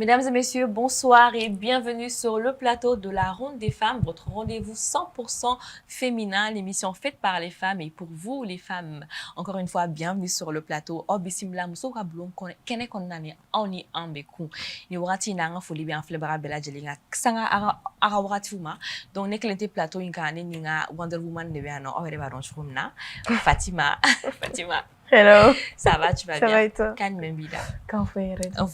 Mesdames et messieurs, bonsoir et bienvenue sur le plateau de la Ronde des femmes, votre rendez-vous 100% féminin, l'émission faite par les femmes et pour vous les femmes. Encore une fois, bienvenue sur le plateau. Obisimla musoka blum kene konnani oni ambeku. Ni wati na nga foli bi an flebara bela jelinga sanga ara wati fuma. Donc neklente plateau inkane ninga Wonder Woman ne biano awere baron chumna. Fatima. Fatima. Hello. Ça va, tu vas Ça bien? va et toi?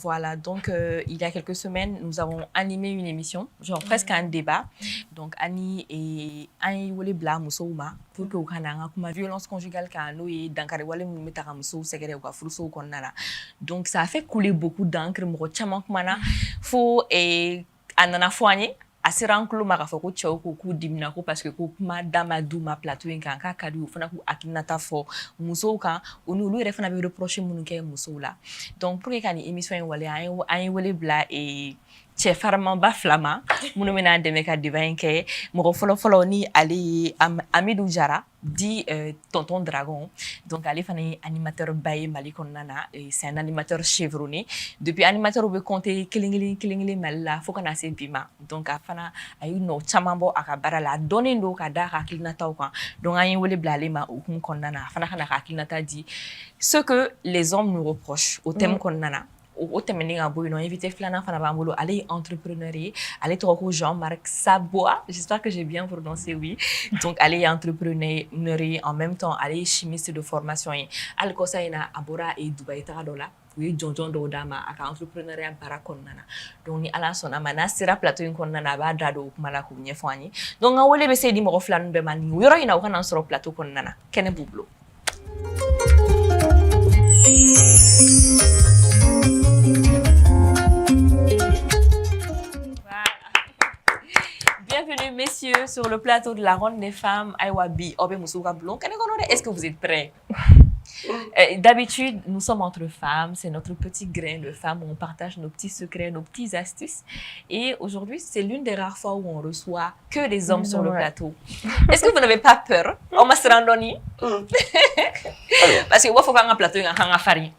Voilà, donc il y a quelques semaines, nous avons animé une émission, genre presque un débat. Donc Annie et Annie Wole Bla Musouma pour que vous ayez violence conjugale quand et dankare wale mu metara muso segere ou fruso konnala. Donc ça a fait couler beaucoup d'encre mo chama kumana fo et anana foanye asirankulo maka foko chao ko ku dimna ko parce que ko kuma dama duma plateau en kan ka kadu fana ku akinata fo muso kan onu lu refana be reprocher munu ke muso la. Donc pour que kan émission wale ay wale bla et chef farman ba flama munu mena de meka divin ke mo folo ni ali Amidou Jara dit tonton dragon. Donc ali fana animateur baye malikon nana c'est un animateur chevronné depuis animateur be compter kilingili malla fo kana se bima. Donc afana ayu no chamambo akabara la donner ndo ka da hakilnata kan. Donc ayin wole blale ma okum konnana fana kana hakilnata dit ce que les hommes nous reprochent au thème konnana. Au thème ninga boy non invité flana fana bambolo aller entrepreneurier aller trop Jean-Marc Sabois, j'espère que j'ai bien prononcé oui. Donc aller entrepreneurier en même temps aller chimiste de formation al kosaina abora et Dubai taradola oui jonjon do dama aka entrepreneuriat para konnana. Donc ni ala sona mana sira plateau konnana ba dado kumala ku nyefani. Donc ngawole be sedi mo flanu be man yoro ina ko nan soro plateau konnana kene bublo. Bienvenue messieurs sur le plateau de la Ronde des femmes. Aïwabi, Obe Moussouka Blon. Est-ce que vous êtes prêts? D'habitude, nous sommes entre femmes, c'est notre petit grain de femmes où on partage nos petits secrets, nos petites astuces. Et aujourd'hui, c'est l'une des rares fois où on reçoit que des hommes sur le plateau. Est-ce que vous n'avez pas peur? On m'a randonné. Parce que faut qu'on plateau,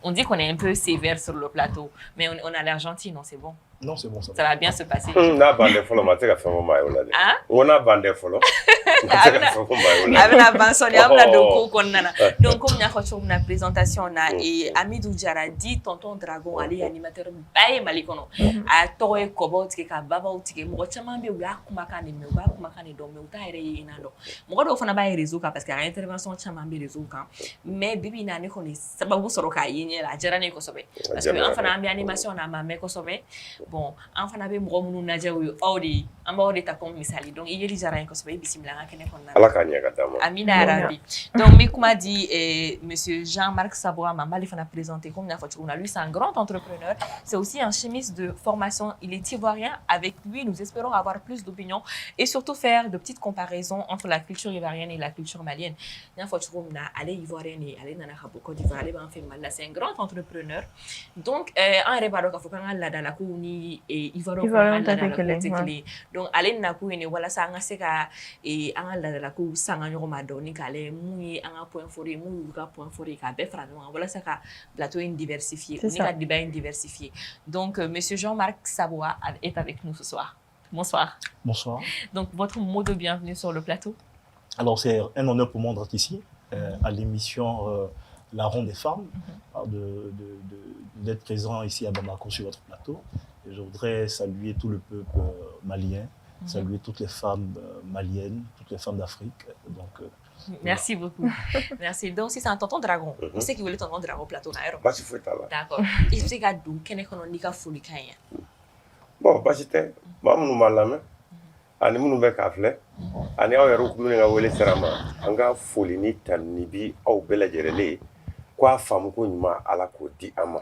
on dit qu'on est un peu sévère sur le plateau, mais on a l'air gentil, non? C'est bon. Non, c'est bon, ça va bien se passer. On a bandé follow, on a bandé follow. Donc, comme nous avons présentation et Amidou Jara dit tonton dragon ali animateur baye malikono a toye kobo tike ka baba tike mo chama be wa kuma kan me wa kuma kan do me uta ere inando mo do fana baye réseau ka parce que intervention chama be réseau kan mais bibi na ne ko ni sababu soro ka yinye la jara ne ko sobe parce que enfana ambi animation na ma me ko sobe bon enfana be mo munu na jawi audi amba odi ta comme misali donc il y jara ko sobe bismillah ngakene ko na ala ka nya ka tamo amina rabi donc mais comme a dit monsieur Jean-Marc Sabois m'a présenté comme lui c'est un grand entrepreneur, c'est aussi un chimiste de formation, il est ivoirien, avec lui nous espérons avoir plus d'opinions et surtout faire de petites comparaisons entre la culture ivoirienne et la culture malienne. C'est un grand entrepreneur, donc un rébado ka fokanga la dans la kouni et ivoirien donc aller na ko ni wala sa nga seka et an la la ko sanga nyoro madoni kale mui an point fori mui ka point fori ka be frano voilà ça ka plateau diversifié on a débat diversifié donc monsieur Jean-Marc Sabois est avec nous ce soir. Bonsoir. Bonsoir. Donc votre mot de bienvenue sur le plateau. Alors c'est un honneur pour moi d'être ici à l'émission La Ronde des femmes, d'être présent ici à Bamako sur votre plateau. Et je voudrais saluer tout le peuple malien, saluer toutes les femmes maliennes, toutes les femmes d'Afrique. Donc merci beaucoup. Merci. Donc, si c'est un tonton dragon, on sait qu'il voulait tonton dragon au plateau. D'accord. Il faut que vous ayez un folie. Bon, c'était maman malame. Ani munu be kafle. Ani aw yaro kumuni nga wele serama. Anga folie ni tanibi au bela jerele. Kwa famu ko nyuma ala ko di ama.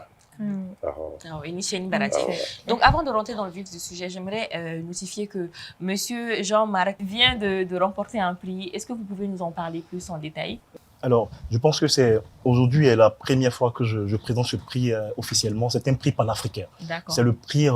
Donc, avant de rentrer dans le vif du sujet, j'aimerais notifier que Monsieur Jean-Marc vient de remporter un prix. Est-ce que vous pouvez nous en parler plus en détail? Alors, je pense que c'est aujourd'hui la première fois que je présente ce prix officiellement. C'est un prix panafricain. C'est le prix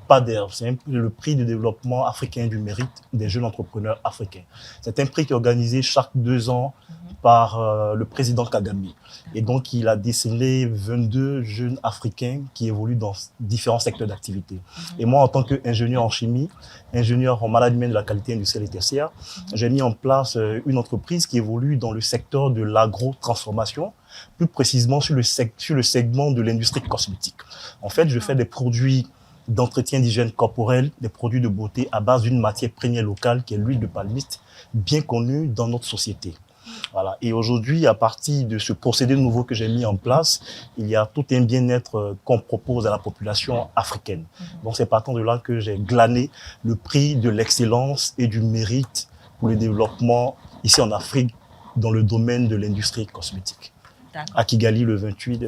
PADER, c'est le prix de développement africain du mérite des jeunes entrepreneurs africains. C'est un prix qui est organisé chaque 2 ans par le président Kagame. Et donc, il a décelé 22 jeunes Africains qui évoluent dans différents secteurs d'activité. Et moi, en tant qu'ingénieur en chimie, ingénieur en management de la qualité industrielle et tertiaire, j'ai mis en place une entreprise qui évolue dans le secteur de l'agro-transformation, plus précisément sur le segment de l'industrie cosmétique. En fait, je fais des produits d'entretien d'hygiène corporelle, des produits de beauté à base d'une matière première locale qui est l'huile de palmiste, bien connue dans notre société. Voilà. Et aujourd'hui, à partir de ce procédé nouveau que j'ai mis en place, il y a tout un bien-être qu'on propose à la population africaine. Donc c'est partant de là que j'ai glané le prix de l'excellence et du mérite pour le développement ici en Afrique dans le domaine de l'industrie cosmétique. À Kigali le 28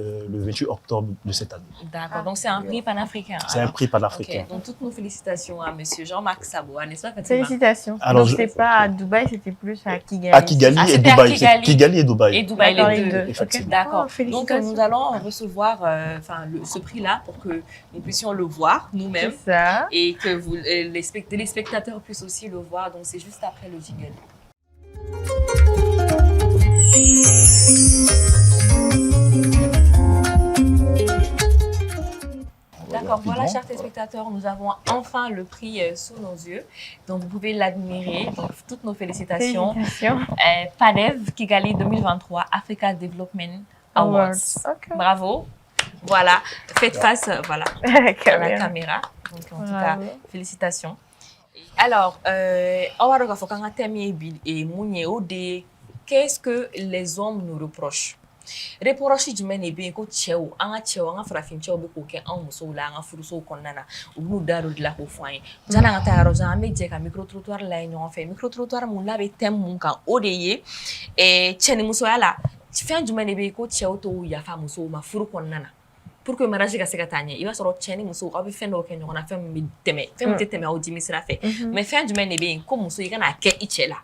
octobre de cette année. D'accord, donc c'est un prix panafricain. C'est un prix panafricain. Okay. Donc toutes nos félicitations à monsieur Jean-Marc Saboua, n'est-ce pas Fatima? Félicitations. Alors, donc c'est pas à Dubaï, c'était plus à Kigali. À Kigali et Dubaï. Kigali et Dubaï. Et Dubaï, les deux. Effectivement. D'accord. Donc nous allons recevoir ce prix-là pour que nous puissions le voir nous-mêmes. C'est ça. Et que vous, les spectateurs puissent aussi le voir. Donc c'est juste après le jingle. D'accord, voilà, chers téléspectateurs, nous avons enfin le prix sous nos yeux. Donc, vous pouvez l'admirer. Donc, toutes nos félicitations. PADEV Kigali 2023, Africa Development Awards. Okay. Bravo. Voilà, faites face voilà, à la caméra. Donc, en tout cas, félicitations. Alors, qu'est-ce que les hommes nous reprochent? Reproche jumɛn de bɛ yen ko cɛw an ka cɛw an ka farafin cɛw bɛ k'o kɛ anw musow la an ka furusow kɔnɔna na u b'u da don dilan k'o fɔ an ye janni an ka taa yɔrɔ jan an bɛ jɛ ka micro trottoir lajɛ ɲɔgɔn fɛ micro trottoir mun labɛn thème mun kan o de ye cɛnimusoya la fɛn jumɛn de bɛ yen ko cɛw t'o yafa musow ma furu kɔnɔna na pour que mariage ka se ka taa ɲɛ i b'a sɔrɔ cɛ ni muso aw bɛ fɛn dɔw kɛ ɲɔgɔn na fɛn min tɛ tɛmɛ aw dimi sira fɛ mais fɛn jumɛn de bɛ yen ko muso i kana kɛ i cɛ la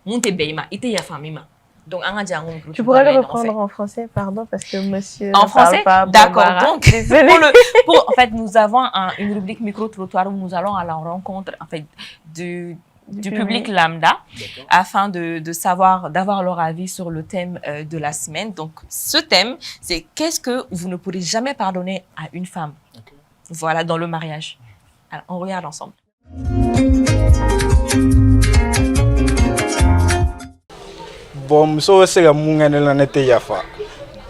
mun tɛ bɛn i ma i tɛ yafa min ma. Donc, tu pourrais le reprendre en français, pardon, parce que monsieur en français, d'accord. Donc, en fait, nous avons une rubrique micro-trottoir où nous allons à la rencontre, en fait, du public lambda, afin de savoir, d'avoir leur avis sur le thème de la semaine. Donc, ce thème, c'est qu'est-ce que vous ne pourrez jamais pardonner à une femme, voilà, dans le mariage. Alors, on regarde ensemble. Bon, muso bɛ se ka mun kɛ ne la ne tɛ yafa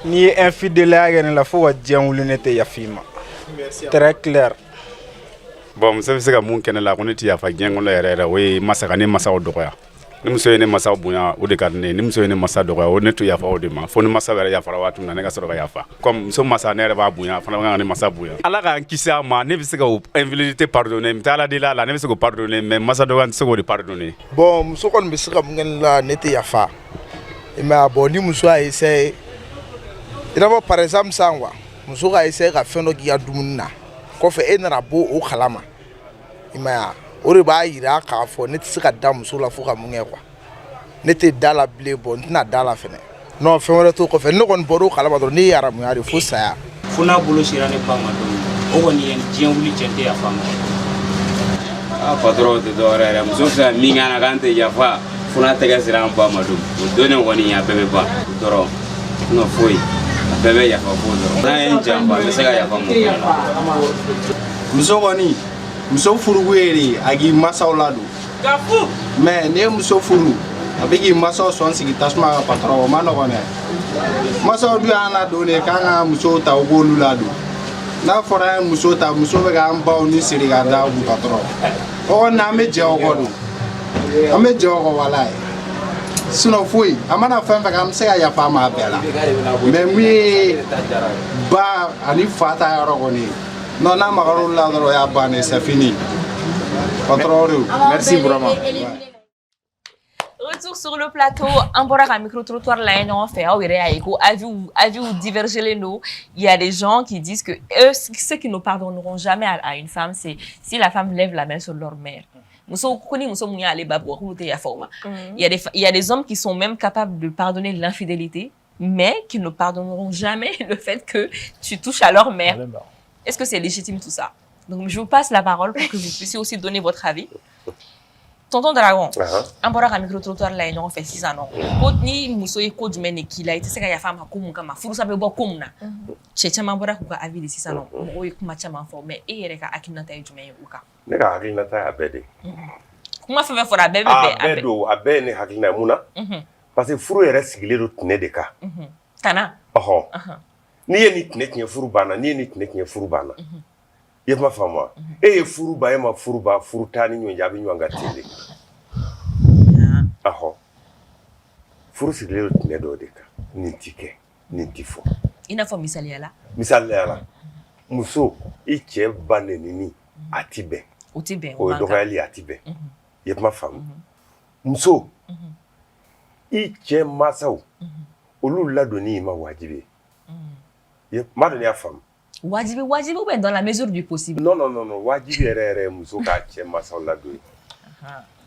n'i ye infidèle kɛ ne la fo ka diɲɛ wuli ne tɛ yafa i ma très clair. Bon, muso bɛ se ka mun kɛ ne la ko ne tɛ yafa diɲɛ kɔnɔ yɛrɛ yɛrɛ o ye masa ka ne masaw dɔgɔya ni muso ye ne masaw bonya o de ka di ne ye ni muso ye ne masa dɔgɔya o ne to yafa o de ma fo ni masa yɛrɛ yafara waati min na ne ka sɔrɔ ka yafa comme muso masa ne yɛrɛ b'a bonya fana kan ka ne masa bonya ala k'an kisi a ma ne bɛ se ka o infidélité pardonner n bɛ taa ala deli a la ne bɛ se k'o pardonner mais masa dɔgɔya n tɛ se k'o de pardonner. Bon, muso kɔni bɛ se ka mun kɛ ne la ne tɛ yafa. Mais bon, ni muso a essayé, il a par exemple ça quoi, muso a essayé ka fɛn dɔ k'i ka dumuni na, kɔfɛ e nana bɔ o kalama, i ma ye wa, o de b'a yira k'a fɔ ne tɛ se ka da muso la fo ka mun kɛ quoi, ne tɛ da la bilen bon n tɛna da la fɛnɛ, non fɛn wɛrɛ t'o kɔfɛ, ne kɔni bɔra o kalama dɔrɔn ne ye haramuya de fo saya. Fo n'a bolo sera ne ba ma don, o kɔni ye diɲɛ wuli cɛ tɛ yafa ma. Patron tɛ dɔwɛrɛ yɛrɛ, muso fɛ min kan na k'an tɛ yafa. Funa tɛgɛ sira an ba ma don o donnen kɔni a bɛɛ bɛ ban dɔrɔn n'o foyi a bɛɛ bɛ yafa fo dɔrɔn n'a ye n janfa a bɛ se ka yafa mun fana la. Muso kɔni muso furuko ye de a k'i masaw ladon mais n'i ye muso furu a bɛ k'i masaw sɔn sigi tasuma ka patron o ma nɔgɔn dɛ masaw dun y'an ladon de k'an ka musow ta u k'olu ladon n'a fɔra an ye muso ta muso bɛ k'an baw ni siri ka da u patron o kɔni an bɛ jɛ o kɔ don. An bɛ jɛ o kɔ walayi sinon foyi a mana fɛn fɛn kɛ an bɛ se ka yafa a ma a bɛɛ la mais mun ye ba ani fa ta yɔrɔ kɔni non n'a magar'o la dɔrɔn o y'a bannen c'est fini patron merci vraiment. Retour sur le plateau, en bora un micro-trottoir là, on fait avis ou diverger nous. Il y a des gens qui disent que eux, ceux qui ne pardonneront jamais à une femme, c'est si la femme lève la main sur leur mère. Il y a des hommes qui sont même capables de pardonner l'infidélité, mais qui ne pardonneront jamais le fait que tu touches à leur mère. Est-ce que c'est légitime tout ça? Donc je vous passe la parole pour que vous puissiez aussi donner votre avis. Tonton Dragon, an bɔra ka micro-trottoir la yen ɲɔgɔn fɛ sisan nɔ. Ko ni muso ye ko jumɛn de k'i la, i tɛ se ka yafa a ma ko mun kama. Furusa bɛ bɔ ko mun na. Cɛ caman bɔra k'u ka avis de sisan nɔ. Mɔgɔw ye kuma caman fɔ, mais e yɛrɛ ka hakilinata ye jumɛn ye o kan? Ne ka hakilinata y'a bɛɛ de. Kuma fɛn fɛn fɔra a bɛɛ bɛ bɛn. A bɛɛ don, a bɛɛ ye ne hakilina ye mun na? Parce que furu yɛrɛ sigilen don tinɛ de kan. Tana. Ɔhɔn. N'i ye ni tinɛ tiɲɛ furu banna, n'i ye ni tinɛ tiɲɛ furu banna. I ye kuma faamu wa? E ye furu ban, e ma furu ban, furu t'a ni ɲɔgɔn cɛ, a bɛ ɲɔgɔn ka ten de. Ɔhɔn. Furu sigilen don tinɛ dɔw de kan. Nin ti kɛ, nin ti fɔ. I n'a fɔ misaliya la? Misaliya la, muso i cɛ ba nɛnini a ti bɛn. O ti bɛn. O ye dɔgɔyali a ti bɛn. I ye kuma faamu. Muso i cɛ mansaw olu ladonni ma wajibi ye. M'a dɔn n'i y'a faamu. Wajibi ou bien dans la mesure du possible? Non, wajibi yɛrɛ ye muso k'a cɛ mansaw ladon ye.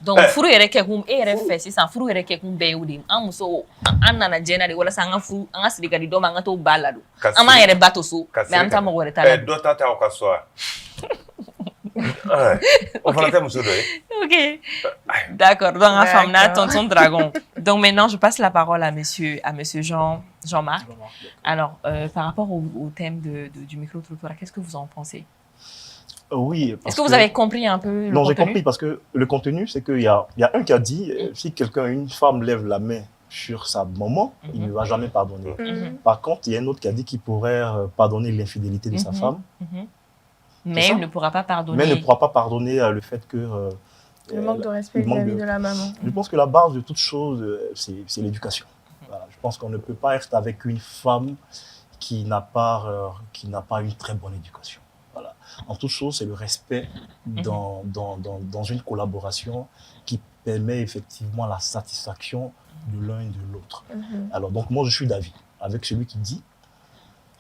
Donc furu yɛrɛ kɛkun e yɛrɛ fɛ sisan furu yɛrɛ kɛkun bɛɛ ye o de an muso an nana jɛna de walasa an ka furu an ka siri ka di dɔ ma an ka t'o ba ladon. An m'an yɛrɛ ba to so mais an t'a mɔgɔ wɛrɛ ta ladon. Dɔ ta tɛ aw ka so wa? O fana tɛ muso dɔ ye. Ok, d'accord. Donc en femme là, tonton Dragon. Donc maintenant je passe la parole à monsieur Jean-Marc. Alors par rapport au thème du micro-trottoir, qu'est-ce que vous en pensez? Oui. Est-ce que vous avez compris un peu le contenu? Non, j'ai compris parce que le contenu, c'est qu'il y a un qui a dit si une femme lève la main sur sa maman, il ne va jamais pardonner. Par contre, il y a un autre qui a dit qu'il pourrait pardonner l'infidélité de sa femme. Mais il ne pourra pas pardonner. Mais il ne pourra pas pardonner le fait que... le manque de respect vis-à-vis de la maman. Je pense que la base de toute chose, c'est l'éducation. Voilà. Je pense qu'on ne peut pas être avec une femme qui n'a pas une très bonne éducation. Voilà. En toute chose, c'est le respect dans une collaboration qui permet effectivement la satisfaction de l'un et de l'autre. Alors, donc moi, je suis d'avis avec celui qui dit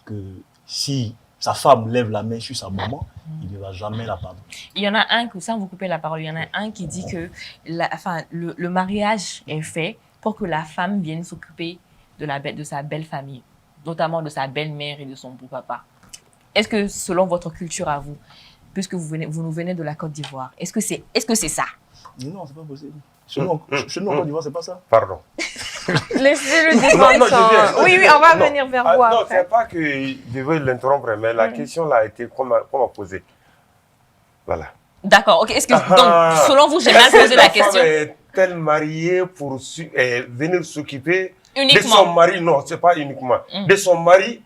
que si sa femme lève la main sur sa maman, il ne va jamais la pardonner. Il y en a un, sans vous couper la parole, il y en a un qui dit que le mariage est fait pour que la femme vienne s'occuper de sa belle famille, notamment de sa belle-mère et de son beau-papa. Est-ce que, selon votre culture à vous, puisque vous nous venez de la Côte d'Ivoire, est-ce que c'est ça? Non, c'est pas possible. Chez nous, en Côte d'Ivoire, c'est pas ça. Pardon. Laissez-le défendre. Oui, on va venir vers vous après. Non, c'est pas que je veux l'interrompre, mais la question là a été comment poser. Voilà. D'accord, ok. Donc, selon vous, j'ai mal posé la question. Est-elle mariée pour venir s'occuper de son mari? Non, c'est pas uniquement. De son mari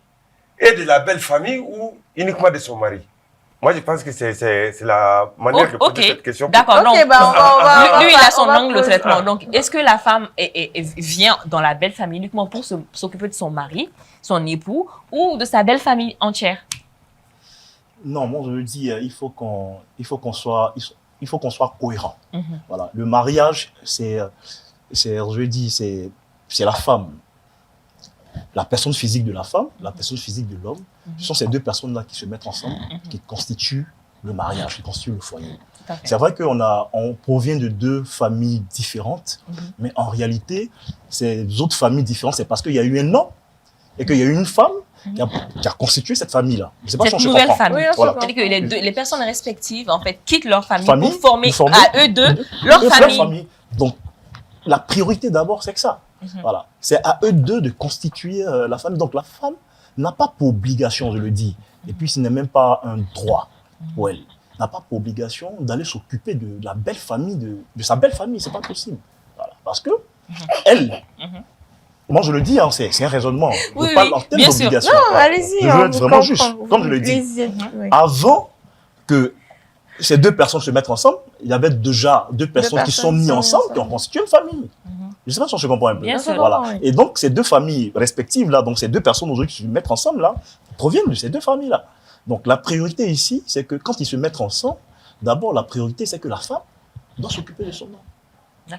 et de la belle famille ou uniquement de son mari? Moi, je pense que c'est la manière de poser cette question. D'accord, donc. Lui, il a son angle de traitement. Donc, est-ce que la femme vient dans la belle famille uniquement pour s'occuper de son mari, son époux, ou de sa belle famille entière? Non, moi, je veux dire, il faut qu'on soit cohérent. Voilà. Le mariage, c'est la femme. La personne physique de la femme, la personne physique de l'homme, ce sont ces deux personnes-là qui se mettent ensemble, qui constituent le mariage, qui constituent le foyer. C'est vrai qu'on provient de deux familles différentes, mais en réalité, ces autres familles différentes, c'est parce qu'il y a eu un homme et qu'il y a eu une femme qui a constitué cette famille-là. Cette nouvelle famille. Voilà. C'est-à-dire que les personnes respectives, en fait, quittent leur famille pour former à eux deux leur famille. Donc, la priorité d'abord, c'est que ça. Voilà. C'est à eux deux de constituer la famille. Donc la femme n'a pas pour obligation, je le dis, et puis ce n'est même pas un droit pour elle, n'a pas pour obligation d'aller s'occuper de la belle famille, de sa belle famille, c'est pas possible. Voilà. Parce que elle, moi je le dis, hein, c'est un raisonnement, je parle en termes d'obligation. Non, allez-y. Je veux être vraiment juste, comme je le dis. Avant que ces deux personnes se mettent ensemble, il y avait déjà deux personnes qui sont mises ensemble, qui ont constitué une famille. Je ne sais pas si on se comprend un peu. Bien sûr. Voilà. Et donc, ces deux familles respectives, là, donc ces deux personnes aujourd'hui qui se mettent ensemble, là, proviennent de ces deux familles-là. Donc, la priorité ici, c'est que quand ils se mettent ensemble, d'abord, la priorité, c'est que la femme doit s'occuper de son homme.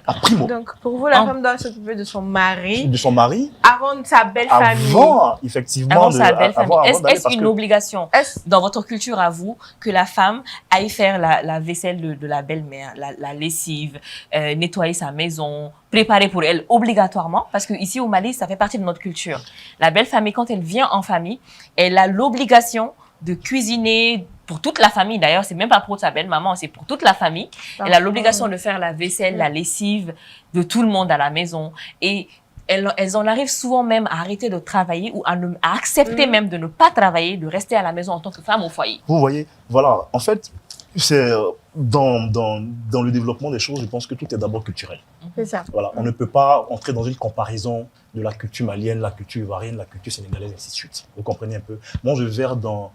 À primo. Donc, pour vous, la femme doit s'occuper de son mari. De son mari. Avant sa belle famille. Avant, effectivement. Avant sa belle famille. Est-ce une obligation dans votre culture à vous que la femme aille faire la vaisselle de la belle-mère, la lessive, nettoyer sa maison, préparer pour elle obligatoirement? Parce qu'ici au Mali, ça fait partie de notre culture. La belle famille, quand elle vient en famille, elle a l'obligation de cuisiner, pour toute la famille d'ailleurs, c'est même pas pour sa belle-maman, c'est pour toute la famille. Elle a l'obligation de faire la vaisselle, la lessive de tout le monde à la maison. Et elles en arrivent souvent même à arrêter de travailler ou à accepter même de ne pas travailler, de rester à la maison en tant que femme au foyer. Vous voyez, voilà, en fait, c'est dans le développement des choses, je pense que tout est d'abord culturel. C'est ça. Voilà, on ne peut pas entrer dans une comparaison de la culture malienne, la culture ivoirienne, la culture sénégalaise, et ainsi de suite. Vous comprenez un peu? Moi, je verse dans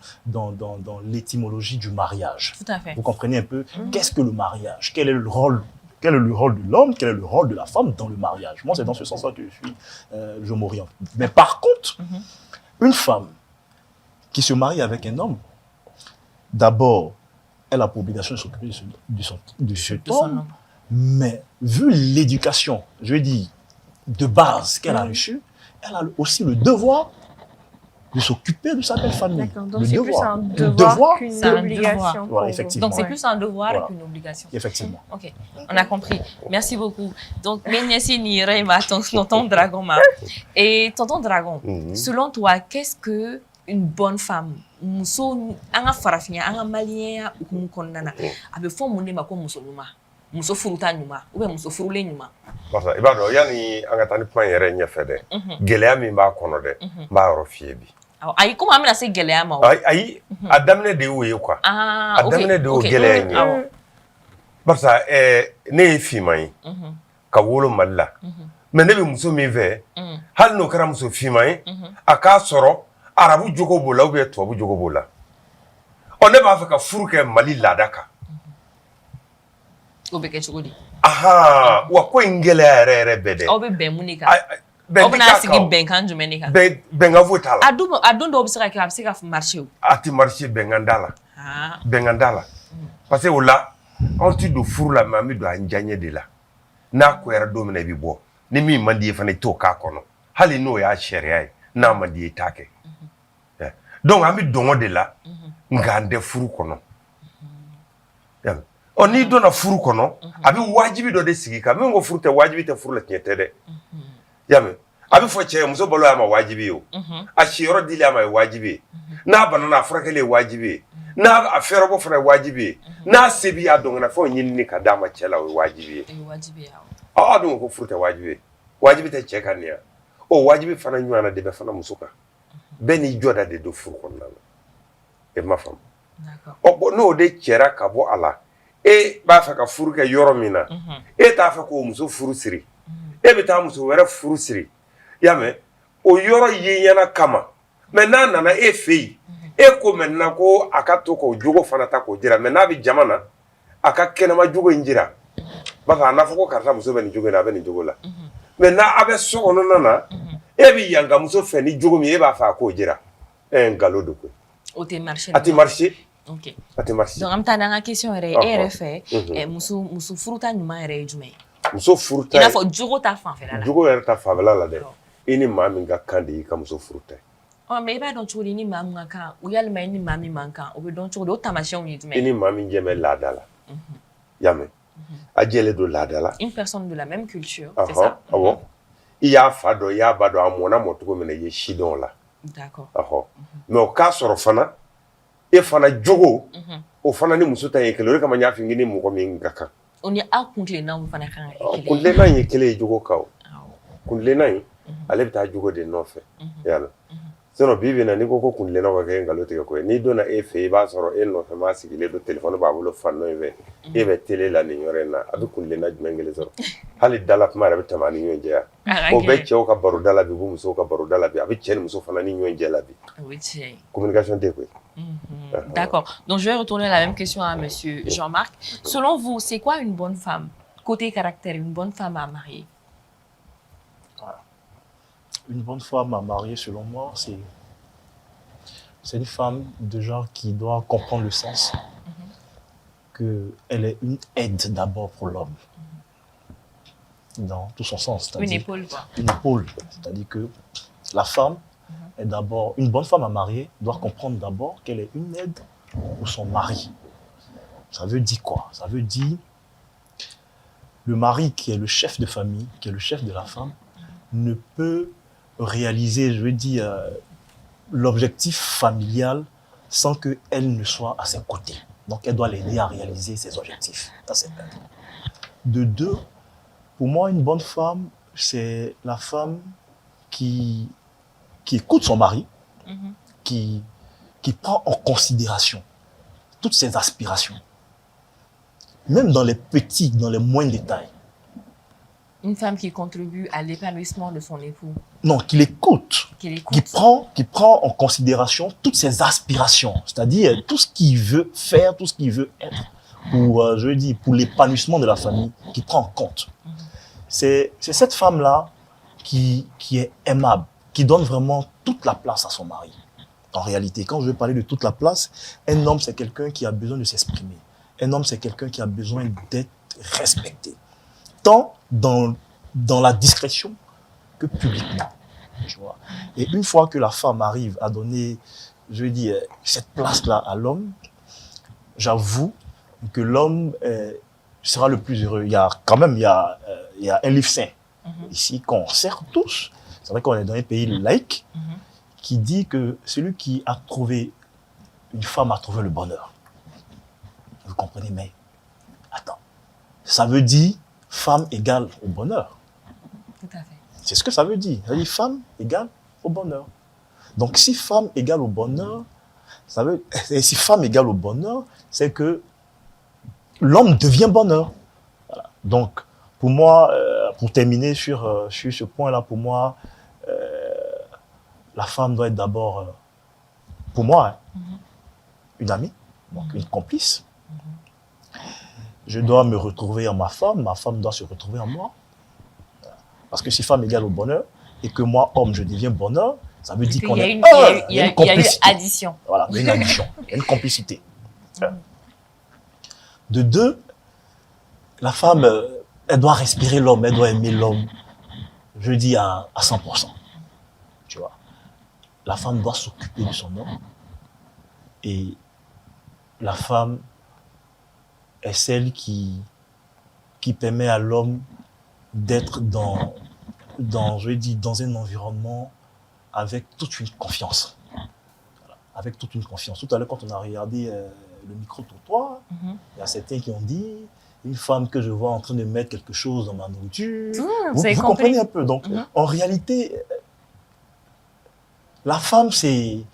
l'étymologie du mariage. Tout à fait. Vous comprenez un peu? Qu'est-ce que le mariage? Quel est le rôle de l'homme? Quel est le rôle de la femme dans le mariage? Moi, c'est dans ce sens-là que je m'oriente. Mais par contre, une femme qui se marie avec un homme, d'abord, elle a pour obligation de s'occuper de cet homme, mais vu l'éducation, je veux dire, de base qu'elle a reçue, elle a aussi le devoir de s'occuper de sa belle famille. D'accord, donc c'est plus un devoir qu'une obligation. Voilà, effectivement. Donc c'est plus un devoir qu'une obligation. Effectivement. Ok, on a compris. Merci beaucoup. Donc, Menyasi Nirema, tonton Dragon. Et tonton Dragon, selon toi, qu'est-ce que une bonne femme, muso anga farafina, anga malien ou konnana, abe fo munde mako muso numa, muso furuta numa, ou bien muso furule numa. Parce que ibado yani anga tani point yere ɲɛfɛ dɛ. Gɛlɛya min b'a kɔnɔ dɛ, n b'a yɔrɔ f'i ye bi. Ayi, comment amena se gɛlɛya ma? Ayi, a daminɛ de y'o ye quoi. A daminɛ de y'o gɛlɛya in ye. Parce que ne ye finman ye, ka wolo Mali la. Mais ne bɛ muso min fɛ, hali n'o kɛra muso finman ye, a k'a sɔrɔ arabu jogo b'o la ou bien tubabu jogo b'o la. Ne b'a fɛ ka furu kɛ Mali laada kan. O bɛ kɛ cogo di? Aha, wa ko in gɛlɛya yɛrɛ yɛrɛ bɛɛ dɛ. Aw bɛ bɛn mun de kan? Aw bɛna sigi bɛnkan jumɛn de kan? Bɛnkan foyi t'a la. A don dɔw bɛ se ka kɛ a bɛ se ka marché o. A tɛ marché bɛnkan t'a la. Bɛnkan t'a la. Parce que o la, anw ti don furu la mais an bɛ don an diyaɲɛ de la. N'a koyara don min na i bɛ bɔ. Ni min man di ye fana i t'o k'a kɔnɔ. Hali n'o y'a sariya ye, n'a man di ye i t'a kɛ. Donc an bɛ dɔngɔ de la, nka an tɛ furu kɔnɔ. N'i donna furu kɔnɔ, a bɛ wajibi dɔ de sigi kan. Min ko furu tɛ wajibi tɛ furu la tiɲɛ tɛ dɛ. I y'a mɛn? A bɛ fɔ cɛ ye muso balo y'a ma wajibi ye o. A siyɔrɔ dili a ma ye wajibi ye. N'a banana a furakɛli ye wajibi ye. N'a a fɛɛrɛbɔ fana ye wajibi ye. N'a se b'i y'a dɔnkɛnɛfɛnw ɲinini ka d'a ma cɛ la o ye wajibi ye. A dun ko furu tɛ wajibi ye. Wajibi tɛ cɛ kan nin ya. O wajibi fana ɲɔgɔnna de bɛ fana muso kan. Bɛɛ n'i jɔda de don furu kɔnɔna la. E ma faamu. Bon n'o de cɛra ka bɔ a la, e b'a fɛ ka furu kɛ yɔrɔ min na, e t'a fɛ k'o muso furu siri. E bɛ taa muso wɛrɛ furu siri. I y'a mɛn? O yɔrɔ ye ɲɛna kama. Mais n'a nana e fɛ yen, e ko maintenant ko a ka to k'o jogo fana ta k'o jira. Mais n'a bɛ jama na, a ka kɛnɛma jogo in jira. Parce que a n'a fɔ ko karisa muso bɛ nin jogo in na, a bɛ nin jogo la. Mais n'a a bɛ so kɔnɔna na, e bɛ yanga muso fɛ ni jogo min e b'a fɛ a k'o jira. Nkalon de koyi. O tɛ marché. A tɛ marché. Ok. A tɛ marché. Donc an bɛ taa n'an ka question yɛrɛ ye. E yɛrɛ fɛ muso furuta ɲuman yɛrɛ ye jumɛn ye? Muso furuta. I n'a fɔ jogo ta fanfɛla la. Jogo yɛrɛ ta fanfɛla la dɛ. I ni maa min ka kan de y'i ka muso furuta. Mais i b'a dɔn cogo di ni maa min ka kan ou yalima i ni maa min man kan o bɛ dɔn cogo di? O taamasiyɛnw ye jumɛn ye? I ni maa min jɛ bɛ laada la. I y'a mɛn? A jɛlen don laada la. Une personne de la même culture, c'est ça? Awɔ. I y'a fa dɔn, i y'a ba dɔn, a mɔna mɔ cogo min na i ye si dɔn o la. D'accord. Mais o k'a sɔrɔ fana, e fana jogo, o fana ni muso ta ye kelen. O de kama n y'a f'i ye ni mɔgɔ min ka kan. O ni aw kuntilennaw fana kan ka kɛ kelen ye. Kuntilenna in ye kelen ye jogo kan o. Kuntilenna in, ale bɛ taa jogo de nɔfɛ. Yala. Sinon bi bi in na n'i ko ko kuntilennaw ka kɛ nkalon tigɛ ko ye, n'i donna e fɛ i b'a sɔrɔ e nɔfɛ maa sigilen don téléphone b'a bolo fan dɔ in fɛ, e bɛ télé la nin yɔrɔ in na, a bɛ kuntilenna jumɛn kelen sɔrɔ? Hali dala kuma yɛrɛ bɛ tɛmɛ a ni ɲɔgɔn cɛ yan. O bɛ cɛw ka baroda la bi, o bɛ musow ka baroda la bi, a bɛ cɛ ni muso fana ni ɲɔgɔn cɛ la bi. Oui, tiɲɛ. Communication tɛ koyi. D'accord. Donc je vais retourner la même question à monsieur Jean-Marc. Selon vous, c'est quoi une bonne femme? Côté caractère, une bonne femme à marier? Une bonne femme à marier, selon moi, c'est une femme de genre qui doit comprendre le sens qu'elle est une aide d'abord pour l'homme. Dans tout son sens. Une épaule, quoi. Une épaule. C'est-à-dire que la femme est d'abord... Une bonne femme à marier doit comprendre d'abord qu'elle est une aide pour son mari. Ça veut dire quoi? Ça veut dire le mari qui est le chef de famille, qui est le chef de la femme, ne peut réaliser, je veux dire, l'objectif familial sans qu'elle ne soit à ses côtés. Donc, elle doit l'aider à réaliser ses objectifs. Ça, c'est un. De deux, pour moi, une bonne femme, c'est la femme qui écoute son mari, qui prend en considération toutes ses aspirations, même dans les petits, dans les moindres détails. Une femme qui contribue à l'épanouissement de son époux. Non, qui l'écoute, qui prend en considération toutes ses aspirations, c'est-à-dire tout ce qu'il veut faire, tout ce qu'il veut être, pour l'épanouissement de la famille, qui prend en compte. C'est cette femme-là qui est aimable, qui donne vraiment toute la place à son mari. En réalité, quand je veux parler de toute la place, un homme, c'est quelqu'un qui a besoin de s'exprimer. Un homme, c'est quelqu'un qui a besoin d'être respecté. Tant dans la discrétion que publiquement. Tu vois. Et une fois que la femme arrive à donner, je veux dire, cette place-là à l'homme, j'avoue que l'homme sera le plus heureux. Il y a un livre saint ici qu'on sert tous. C'est vrai qu'on est dans un pays laïque qui dit que celui qui a trouvé une femme a trouvé le bonheur. Vous comprenez, mais attends, ça veut dire femme égale au bonheur. Tout à fait. C'est ce que ça veut dire. Ça veut dire femme égale au bonheur. Donc si femme égale au bonheur, si femme égale au bonheur, c'est que l'homme devient bonheur. Voilà. Donc pour moi, pour terminer sur ce point-là, pour moi, la femme doit être d'abord, pour moi, une amie, donc une complice. Je dois me retrouver en ma femme doit se retrouver en moi. Parce que si femme égale au bonheur, et que moi, homme, je deviens bonheur, ça veut dire qu'on est il y a une addition. Voilà, il y a une addition, il y a une complicité. De deux, la femme, elle doit respirer l'homme, elle doit aimer l'homme, je dis à 100%. Tu vois. La femme doit s'occuper de son homme. Et la femme est celle qui permet à l'homme d'être dans un environnement avec toute une confiance. Voilà, avec toute une confiance. Tout à l'heure, quand on a regardé le micro-trottoir, il y a certains qui ont dit une femme que je vois en train de mettre quelque chose dans ma nourriture. Vous comprenez un peu. Donc, en réalité, la femme, c'est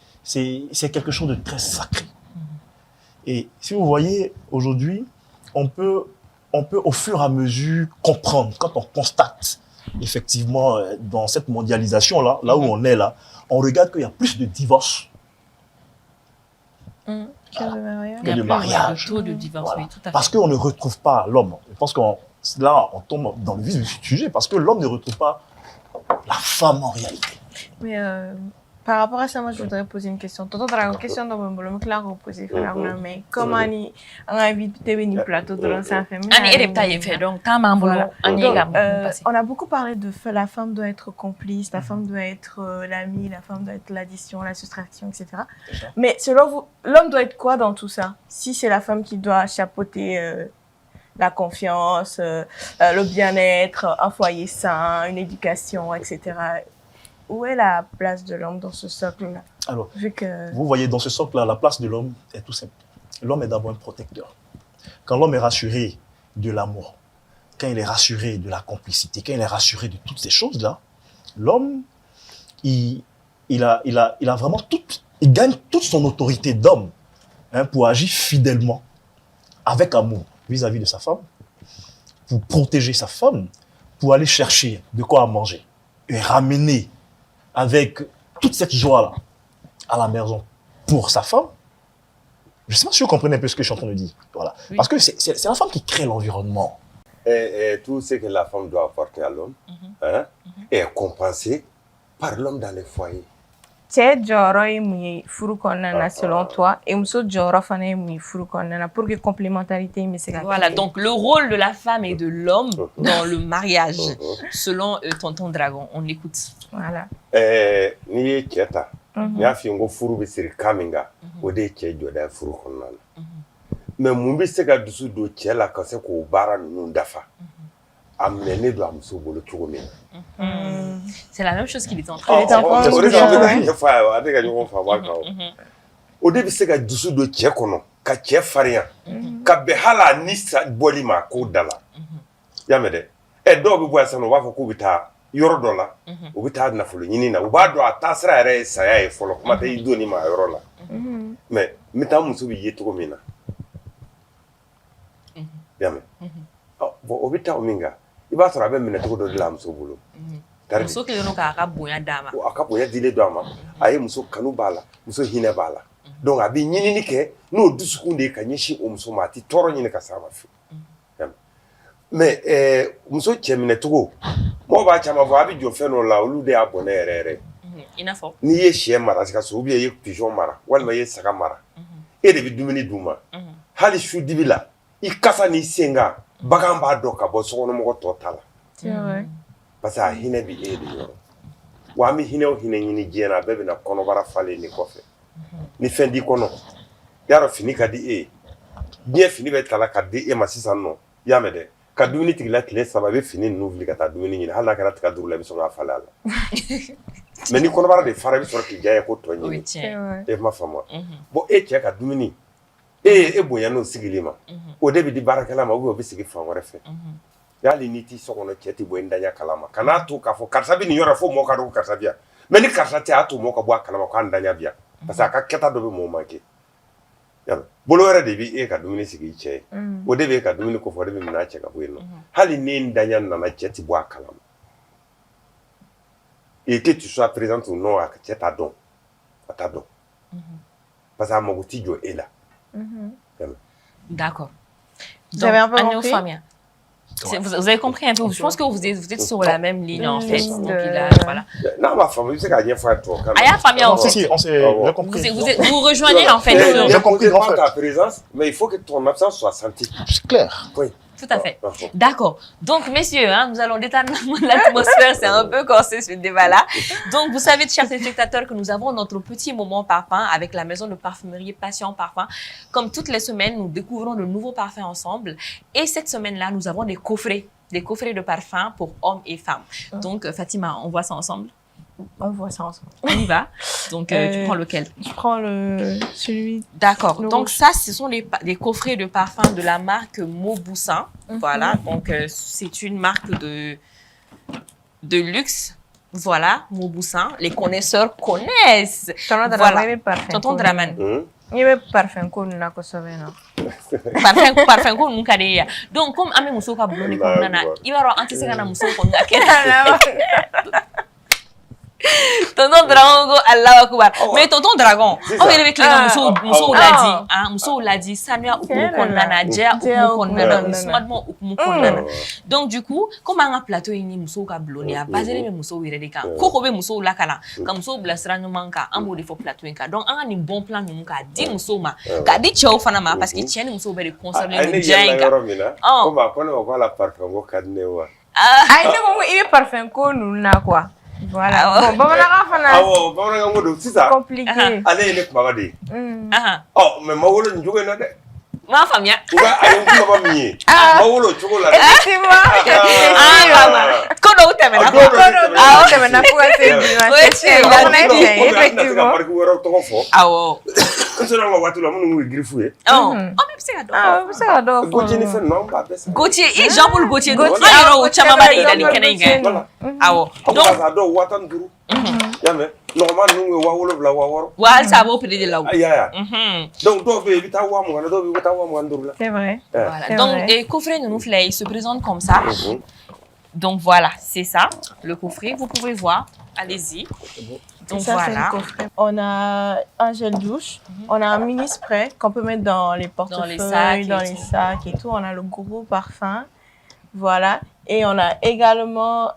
quelque chose de très sacré. Et si vous voyez, aujourd'hui, on peut au fur et à mesure comprendre, quand on constate effectivement dans cette mondialisation-là, là où on est là, on regarde qu'il y a plus de divorces que de mariage. Le taux de divorce, Voilà. oui, tout à fait. Parce qu'on ne retrouve pas l'homme. Je pense que là, on tombe dans le vif du sujet, parce que l'homme ne retrouve pas la femme en réalité. Mais par rapport à ça, moi, je voudrais poser une question. Tonton Dragon, question dans mon boulot, mais là, on pose mais comment on a invité venir plateau de l'ancien féminin? Donc, on a beaucoup parlé de la femme doit être complice, la femme doit être l'amie, la femme doit être l'addition, la soustraction, etc. Mais selon vous, l'homme doit être quoi dans tout ça? Si c'est la femme qui doit chapeauter la confiance, le bien-être, un foyer sain, une éducation, etc. Où est la place de l'homme dans ce socle-là? Alors, vous voyez, dans ce socle-là, la place de l'homme est tout simple. L'homme est d'abord un protecteur. Quand l'homme est rassuré de l'amour, quand il est rassuré de la complicité, quand il est rassuré de toutes ces choses-là, l'homme, il gagne toute son autorité d'homme pour agir fidèlement, avec amour, vis-à-vis de sa femme, pour protéger sa femme, pour aller chercher de quoi manger et ramener avec toute cette joie-là à la maison pour sa femme. Je ne sais pas si vous comprenez un peu ce que je suis en train de dire. Voilà. Oui. Parce que c'est la femme qui crée l'environnement. Et tout ce que la femme doit apporter à l'homme est compensé par l'homme dans les foyers. Selon toi, et pour que complémentarité. Voilà, donc le rôle de la femme et de l'homme dans le mariage, selon Tonton Dragon, on écoute. Voilà. Ni ye cɛ ta ni y'a f'i ye ko furu bɛ siri kan min kan o de ye cɛ jɔda ye furu kɔnɔna na mais mun bɛ se ka dusu don cɛ la ka se k'o baara ninnu dafa a minɛnen don a muso bolo cogo min c'est la même chose qu'il est en train de dire. O de ka ɲɔgɔn faamu a kan o. o de bɛ se ka dusu don cɛ kɔnɔ ka cɛ farinya ka bɛn hala ni bɔli ma k'o da la i y'a mɛn dɛ dɔw bɛ bɔ yan sisan u b'a fɔ k'u bɛ taa yɔrɔ dɔ la u bɛ taa nafolo ɲini na u b'a dɔn a taasira yɛrɛ ye saya ye fɔlɔ kuma tɛ i donni ma yɔrɔ la mais n bɛ taa muso bɛ ye cogo min na i y'a mɛn bon o bɛ taa o min kan i b'a sɔrɔ a bɛ minɛ cogo dɔ de la muso bolo muso kelen don k'a ka bonya d'a ma a ka bonya dilen don a ma a ye muso kanu b'a la muso hinɛ b'a la donc a bɛ ɲinini kɛ n'o dusukun de ye ka ɲɛsin o muso ma a tɛ tɔɔrɔ ɲini ka s'a ma fiyewu mais muso cɛ minɛ cogo mɔgɔw b'a caman fɔ a bɛ jɔ fɛn dɔ la olu de y'a bɔnɛ yɛrɛ yɛrɛ i n'a fɔ n'i ye sɛ mara sikaso ou bien i ye pigeon mara walima i ye saga mara e de bɛ dumuni d'u ma hali su dibi la i kasa n'i sen kan bagan b'a dɔn ka bɔ sokɔnɔmɔgɔ tɔ ta la parce que a hinɛ bɛ e de yɔrɔ wa an bɛ hinɛ o hinɛ ɲini diɲɛ na a bɛɛ bɛ na kɔnɔbara falen de kɔfɛ ni fɛn t'i kɔnɔ y'a dɔn fini ka di e ye diɲɛ fini bɛ ta la ka di e ma sisan nɔ i y'a mɛn dɛ ka dumuni tigila tile 3 i bɛ fini ninnu wuli ka taa dumuni ɲini hali n'a kɛra tiga duuru la i bɛ sɔn k'a falen a la mais ni kɔnɔbara de fara i bɛ sɔrɔ k'i diya ye ko tɔ ɲini e ma faamu bon e cɛ ka dumuni e bonya n'o sigili ma o de bɛ di baarakɛla ma ou bien o bɛ sigi fan wɛrɛ fɛ hali n'i t'i so kɔnɔ cɛ tɛ bɔ i daɲa kalama kan'a to k'a fɔ karisa bɛ nin yɔrɔ fo mɔgɔ ka dɔn ko karisa bɛ yan mais ni karisa tɛ a to mɔgɔ ka bɔ a kalama k'a daɲa bɛ yan parce que a ka kɛta dɔ bɛ mɔgɔw manqué bolo wɛrɛ de bɛ e ka dumuni sigi i cɛ ye o de bɛ e ka dumuni kofɔ o de bɛ minɛ a cɛ ka bɔ yen nɔ hali ni daɲa nana cɛ tɛ bɔ a kalama et que tu sois présente ou non a cɛ t'a dɔn a t'a dɔn parce que a mago t'i jɔ e la d'accord j'avais un peu compris. Vous avez compris un peu. Je pense que vous êtes sur la même ligne en fait. Donc voilà. Non, ma femme, vous savez qu'à dire fois toi. Aya famille en fait. Si, on s'est compris. Vous rejoignez en fait. J'ai compris ta présence, mais il faut que ton absence soit sentie. C'est clair. Oui. Tout à fait. D'accord. Donc, messieurs, nous allons détendre l'atmosphère. C'est un peu corsé ce débat-là. Donc, vous savez, chers téléspectateurs, que nous avons notre petit moment parfum avec la maison de parfumerie Passion Parfum. Comme toutes les semaines, nous découvrons de nouveaux parfums ensemble. Et cette semaine-là, nous avons des coffrets de parfums pour hommes et femmes. Donc, Fatima, on voit ça ensemble? On voit ça ensemble. On y va. Donc, tu prends lequel? Je prends celui. D'accord. Donc, ça, ce sont des coffrets de parfums de la marque Mauboussin. Voilà. Donc, c'est une marque de luxe. Voilà, Mauboussin. Les connaisseurs connaissent. Voilà. Tonton Draman. Il y a parfum qu'on n'a pas sauvé, non? Parfum qu'on n'a pas sauvé. Donc, comme Amé Mousso ka blonde comme nana, il va y avoir un petit second Mousso qu'on a Tonton Dragon, Allah Akbar. Mais tonton Dragon, on va avec les Mousso l'a dit. Mousso l'a dit, Sanya Ukumu Kondana, Dja Ukumu Kondana, Smadmo Ukumu Kondana. Donc, du coup, comme un plateau ini Mousso ka blonde, à base de Mousso Wiredeka, Kokobe Mousso Lakala, comme Mousso Blasra Numanka, un mot de faux plateau inka. Donc, un bon plan Numanka, dit Mousso ma, ka dit Chao Fanama, parce qu'il tient Mousso be concerné le Djainka. Oh, ma connaît encore la parfum au Kadnewa. Ah, il est parfum qu'on n'a quoi. Voilà. Bon, c'est compliqué. Allez, il est pas mal. Oh, mais moi, je ne joue pas. Ma famille. Effectivement. C'est vrai. Voilà. Donc, les coffrets de nous, ils se présentent comme ça. Donc voilà, c'est ça, le coffret. Vous pouvez voir. Allez-y. Donc ça, voilà. On a un gel douche, on a un mini spray qu'on peut mettre dans les portefeuilles, dans les sacs et tout. On a le gros parfum. Voilà. Et on a également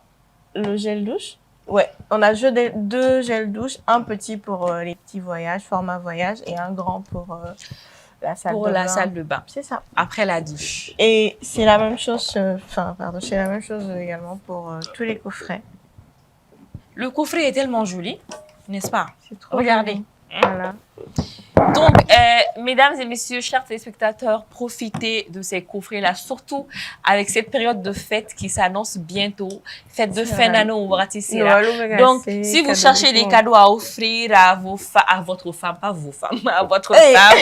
le gel douche. Ouais, on a deux gels douche, un petit pour les petits voyages, format voyage, et un grand pour la salle de bain. Pour la salle de bain. C'est ça. Après la douche. Et c'est la même chose, c'est la même chose également pour tous les coffrets. Le coffret est tellement joli, n'est-ce pas? C'est trop Regardez. Joli. Voilà. Donc, mesdames et messieurs, chers téléspectateurs, profitez de ces coffrets-là, surtout avec cette période de fête qui s'annonce bientôt, fête de fin d'année au Bratisila. Donc, si vous cherchez des cadeaux à offrir à votre femme, pas vos femmes, à votre femme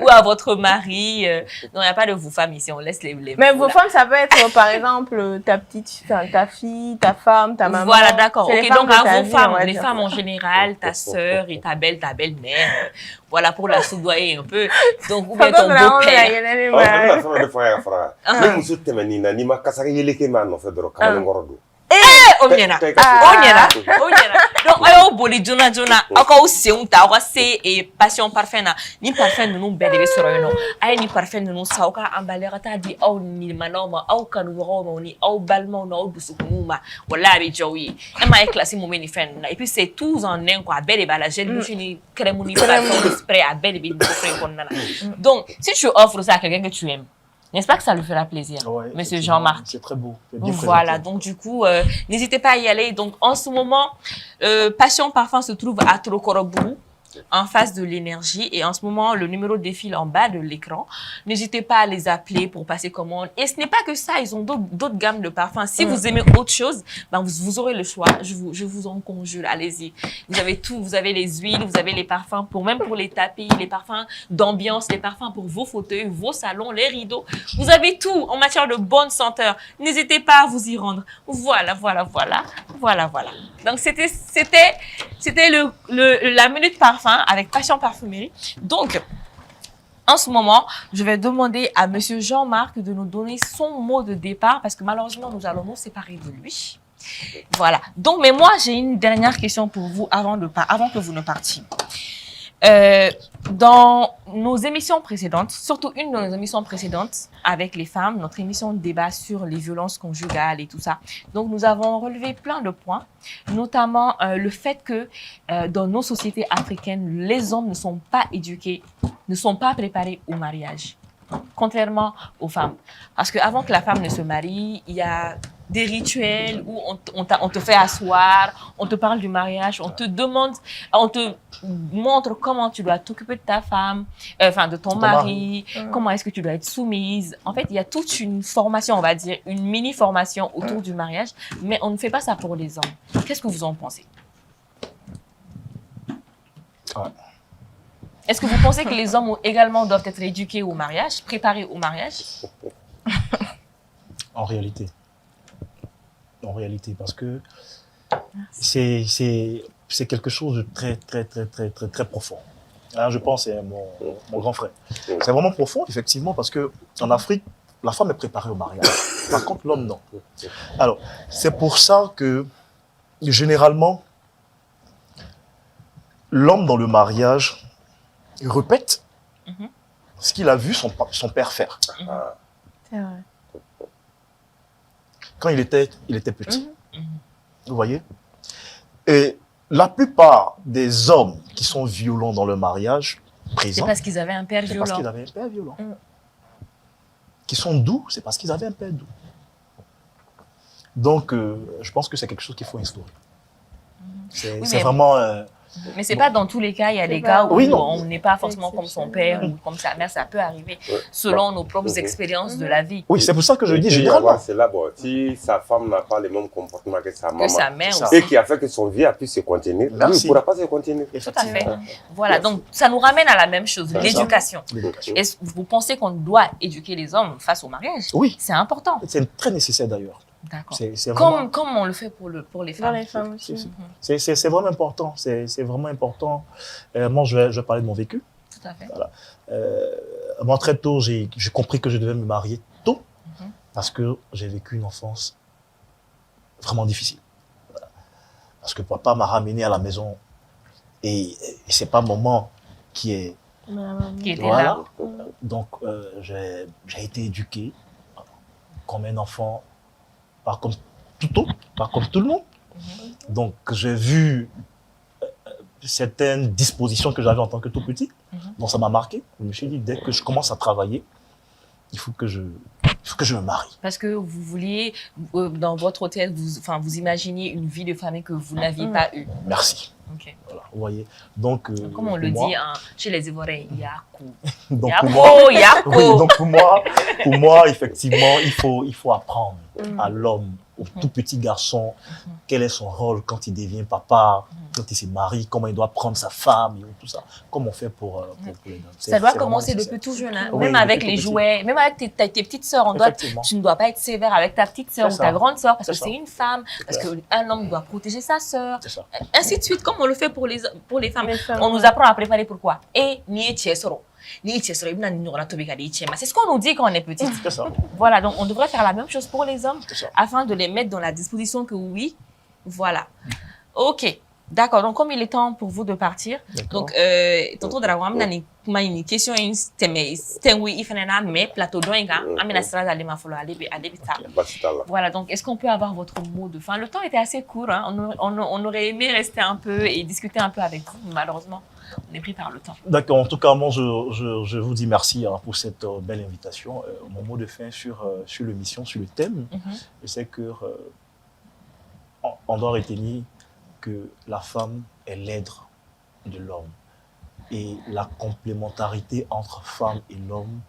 ou à votre mari, non, il n'y a pas de vos femmes ici, on laisse les Mais vos femmes, ça peut être, par exemple, ta fille, ta femme, ta maman. Voilà, d'accord. Ok, donc à vos femmes, les dire. femmes en général, ta sœur et ta belle-mère, voilà, pour la soudoyer un peu. Donc, ou bien ton beau-père. Même si tu es ni ma kasaka yeleke ma no fait dro kamalen gorodo. On y en a. Donc, ayo boli jona ako seunta ako se et passion parfait na ni parfait nous belle de soro no ay ni parfait nous sauka emballé ta di aw ni manoma aw kan woro ni aw balmo no busukunuma wala be jowi e ma classe mo meni fen et puis c'est tous en un quoi belle la gel bouche ni crème ni parfum spray à belle bi donc si tu offres ça à quelqu'un que tu aimes, n'est-ce pas que ça lui fera plaisir, Ouais, Monsieur Jean-Marc? C'est très beau. Bien Voilà, présenté. donc du coup, n'hésitez pas à y aller. Donc en ce moment, Passion Parfum se trouve à Trokorobou, en face de l'énergie. Et en ce moment, le numéro défile en bas de l'écran. N'hésitez pas à les appeler pour passer commande. Et ce n'est pas que ça, ils ont d'autres gammes de parfums. Si vous aimez autre chose, ben vous aurez le choix. Je vous en conjure, allez-y. Vous avez tout, vous avez les huiles, vous avez les parfums, même pour les tapis, les parfums d'ambiance, les parfums pour vos fauteuils, vos salons, les rideaux. Vous avez tout en matière de bonne senteur. N'hésitez pas à vous y rendre. Voilà. Donc c'était la minute parfum avec Passion Parfumerie. Donc, en ce moment, je vais demander à Monsieur Jean-Marc de nous donner son mot de départ parce que malheureusement, nous allons nous séparer de lui. Voilà. Donc, mais moi, j'ai une dernière question pour vous avant que vous ne partiez. Dans nos émissions précédentes, surtout une de nos émissions précédentes avec les femmes, notre émission de débat sur les violences conjugales et tout ça. Donc, nous avons relevé plein de points, notamment le fait que dans nos sociétés africaines, les hommes ne sont pas éduqués, ne sont pas préparés au mariage, contrairement aux femmes. Parce qu'avant que la femme ne se marie, il y a des rituels où on te fait asseoir, on te parle du mariage, on te demande, on te montre comment tu dois t'occuper de ta femme, de ton mari, comment est-ce que tu dois être soumise. En fait, il y a toute une formation, on va dire, une mini-formation autour du mariage, mais on ne fait pas ça pour les hommes. Qu'est-ce que vous en pensez? Est-ce que vous pensez que les hommes également doivent être éduqués au mariage, préparés au mariage? En réalité, parce que c'est quelque chose de très profond. Alors, je pense que c'est mon grand frère. C'est vraiment profond, effectivement, parce que en Afrique, la femme est préparée au mariage. Par contre, l'homme, non. Alors, c'est pour ça que, généralement, l'homme dans le mariage répète ce qu'il a vu son père faire. C'est vrai. Quand il était petit. Vous voyez? Et la plupart des hommes qui sont violents dans le mariage présent, c'est parce qu'ils avaient un père violent. C'est parce qu'ils avaient un père violent. Qui sont doux, c'est parce qu'ils avaient un père doux. Donc, je pense que c'est quelque chose qu'il faut instaurer. C'est vraiment... mais c'est pas dans tous les cas, il y a des cas où on n'est pas forcément comme son père ou comme sa mère, ça peut arriver selon nos propres expériences de la vie. Oui, c'est pour ça que je dis généralement. C'est là, si sa femme n'a pas le même comportement que sa maman, mère et qui a fait que son vie a pu se contenir, lui, il ne pourra pas se contenir. Tout à fait. Voilà, donc ça nous ramène à la même chose, l'éducation. Est-ce que vous pensez qu'on doit éduquer les hommes face au mariage? Oui. C'est important. C'est très nécessaire d'ailleurs. D'accord. Vraiment... Comme on le fait pour les femmes. Pour les femmes aussi. C'est vraiment important. C'est vraiment important. Moi, je vais parler de mon vécu. Tout à fait. Voilà. Moi, très tôt, j'ai compris que je devais me marier tôt parce que j'ai vécu une enfance vraiment difficile. Voilà. Parce que papa m'a ramené à la maison et c'est pas maman qui était là. Donc, j'ai été éduqué comme un enfant. Pas comme tout le monde. Donc, j'ai vu certaines dispositions que j'avais en tant que tout petit. Donc, ça m'a marqué. Je me suis dit, dès que je commence à travailler, il faut que je me marie. Parce que vous vouliez, dans votre hôtel, vous imaginiez une vie de famille que vous n'aviez pas eue. Merci. Ok. Voilà, vous voyez. Donc, comme on le dit chez les Ivoiriens, il y a coup. Donc, pour moi, effectivement, il faut apprendre à l'homme, au tout petit garçon, quel est son rôle quand il devient papa, quand il se marie, comment il doit prendre sa femme, et tout ça. Comment on fait pour les dames. Ça doit commencer depuis tout jeune, hein? Même avec les jouets, même avec tes petites sœurs. Tu ne dois pas être sévère avec ta petite sœur ou ta grande sœur parce que c'est une femme, parce qu'un homme doit protéger sa sœur. Ainsi de suite, comme on le fait pour les femmes. On nous apprend à préparer pourquoi. Et ni tchesoro. C'est ce qu'on nous dit quand on est petite. Voilà, donc on devrait faire la même chose pour les hommes afin de les mettre dans la disposition que oui, voilà. Ok, d'accord. Donc comme il est temps pour vous de partir, donc tonton Dragon, une question voilà, donc est-ce qu'on peut avoir votre mot de fin? Le temps était assez court, hein? On aurait aimé rester un peu et discuter un peu avec vous, malheureusement. On est pris par le temps. D'accord. En tout cas, moi, je vous dis merci pour cette belle invitation. Mon mot de fin sur l'émission, sur le thème, c'est que on doit retenir que la femme est l'aide de l'homme. Et la complémentarité entre femme et l'homme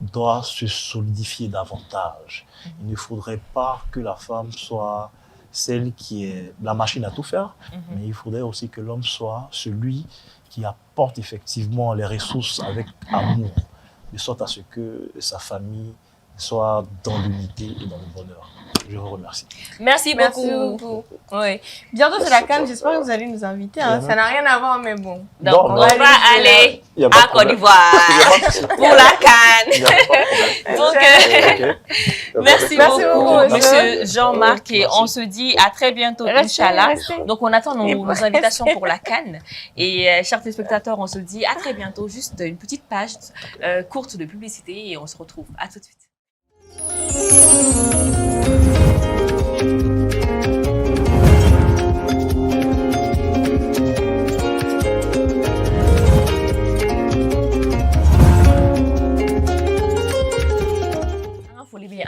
doit se solidifier davantage. Il ne faudrait pas que la femme soit celle qui est la machine à tout faire, mais il faudrait aussi que l'homme soit celui qui apporte effectivement les ressources avec amour, de sorte à ce que sa famille soit dans l'unité et dans le bonheur. Je vous remercie. Merci beaucoup. Oui. Bientôt c'est la CAN, j'espère que vous allez nous inviter. Hein. Ça n'a rien à voir, mais bon. Donc on va aller à Côte d'Ivoire pour la CAN. Donc merci beaucoup, Monsieur Jean-Marc, et on se dit à très bientôt, Inch'Allah. Donc on attend nos invitations pour la CAN. Et chers téléspectateurs, on se dit à très bientôt. Juste une petite page courte de publicité et on se retrouve. À tout de suite.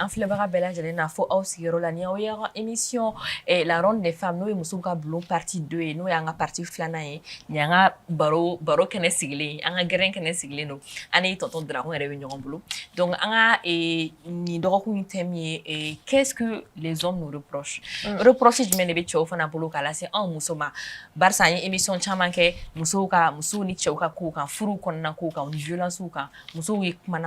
En filmera bella jelena fo aussi rolani o yara émission et la ronde des femmes nous musuka blon partie 2 et nous yanga partie flana e nyanga baro kene sigile anga geren kene sigile no ani tonton dragon réunion boulot donc anga et ni doko ni thème et qu'est-ce que les hommes nous reprochent reprocher du mene be chow fana bolo kala c'est un musoma barsa émission chamanke musuka musu ni chow ka ko kan furu konna ko kan violence ko kan musu wi kuma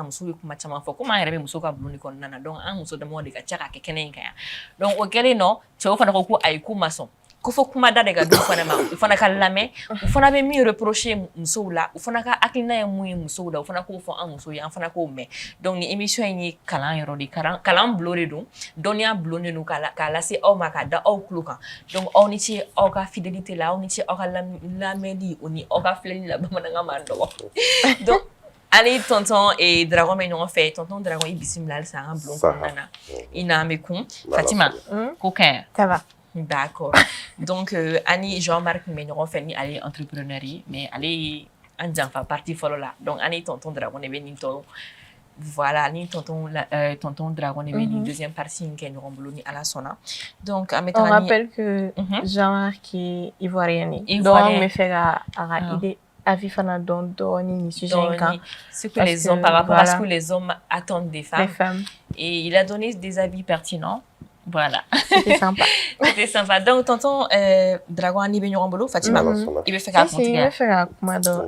chama fo kuma rebe musuka blon ko nana donc an muso da mo de ka chaka ke kenen kaya donc o kele no chow fana ko ay kuma son ko fo kuma da daga du fana ma u fana ka lame u fana be mi reprocher muso la u fana ka akina ya mu muso da u fana ko fo an muso ya fana ko me donc ni émission ni kalan yoro di kalan blore do donia blone no kala se o maka da o kluka donc on ni ci o ka fidélité la on ni ci o ka la medi oni o ka fleni la ba mananga mando donc allez, tonton et Dragon, mais non, fait, tonton Dragon, il bismillah, ça un blond, nana. Il n'a mes cons. Fatima, coquin. Ça va. D'accord. Donc, Annie, Jean-Marc, mais non, fait, ni aller entrepreneuriat, mais allez, en enfin, partie follow là. Donc, Annie, tonton Dragon, et venu voilà, ni tonton Dragon, et venu deuxième partie, qui est nous rembouloni à la sona. Donc, on rappelle que Jean-Marc est ivoirien. Donc, me fait à idée. Avis fana doni sujet ce que les hommes par rapport à ce que les hommes attendent des femmes. Et il a donné des avis pertinents. Voilà. C'était sympa. C'était sympa. Donc tonton Dragon ani be nyorombolo Fatima il veut faire à continuer.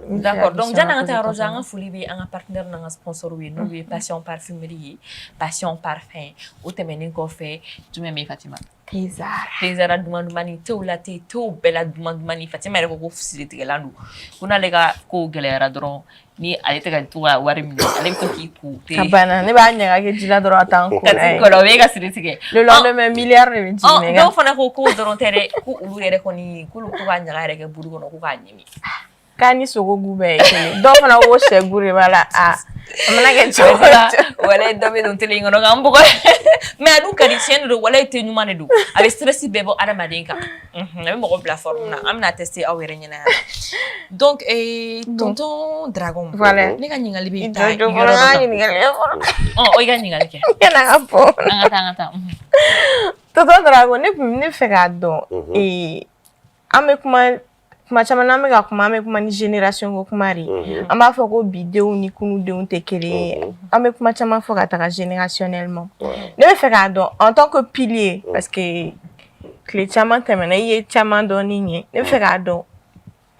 D'accord. Donc jana ngata roja nga fuli be un partenaire nga sponsor wi no be Passion Parfumerie, Passion Parfum, o temeni ko fe tu me Fatima. Tezara dumani teula te to bela dumani Fatima re ko fusili landu. Kuna lega ko gelera dron ni ale te ka tuwa wari mi ale ko ki ku te abana ne ba nya ga jila dron atan ko ko lo vega sirike le lendemain milliard de jine ga donc fana ko dron tere ku ulu re ko ni ku lu ko ga nya ga re ke buru ko no ku ga nyimi kani sogo gube kele donc fana wo se gure wala a amana ke chola wala dobe don tele ngono ga mbugo mais adu kadi chien do wala te nyuma ne do avec stress bebo adama denka na mo ko plateforme na amna tester awere nyina donc tonton Dragon voilà ni ga nyinga libi ta o ga nyinga ke na apo ngata tonton Dragon ne fe ga do et ame kuma kuma caman n'an bɛ ka kuma an bɛ kuma ni génération ko kuma de an b'a fɔ ko bidenw ni kunudenw tɛ kelen ye an bɛ kuma caman fɔ ka taga générationnellement ne bɛ fɛ k'a dɔn en tant que pilier parce que tile caman tɛmɛna i ye caman dɔn ni ɲɛ ne bɛ fɛ k'a dɔn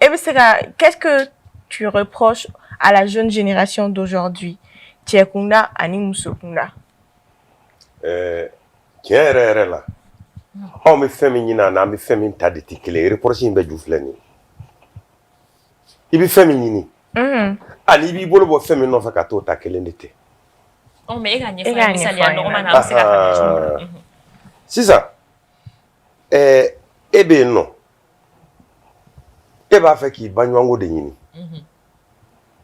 e bɛ se ka qu'est-ce que tu reproches à la jeune génération d'aujourd'hui cɛ kunda ani muso kunda tiɲɛ yɛrɛ yɛrɛ la anw bɛ fɛn min ɲini a n'an bɛ fɛn min ta de tɛ kelen ye reproche in bɛɛ ju filɛ nin ye i bɛ fɛn min ɲini ani i b'i bolo bɔ fɛn min nɔfɛ ka t'o ta kelen de tɛ mais e ka ɲɛfɔ misaliya nɔgɔman na a bɛ se ka faamuya sisan e bɛ yen nɔ e b'a fɛ k'i ba ɲɔgɔnko de ɲini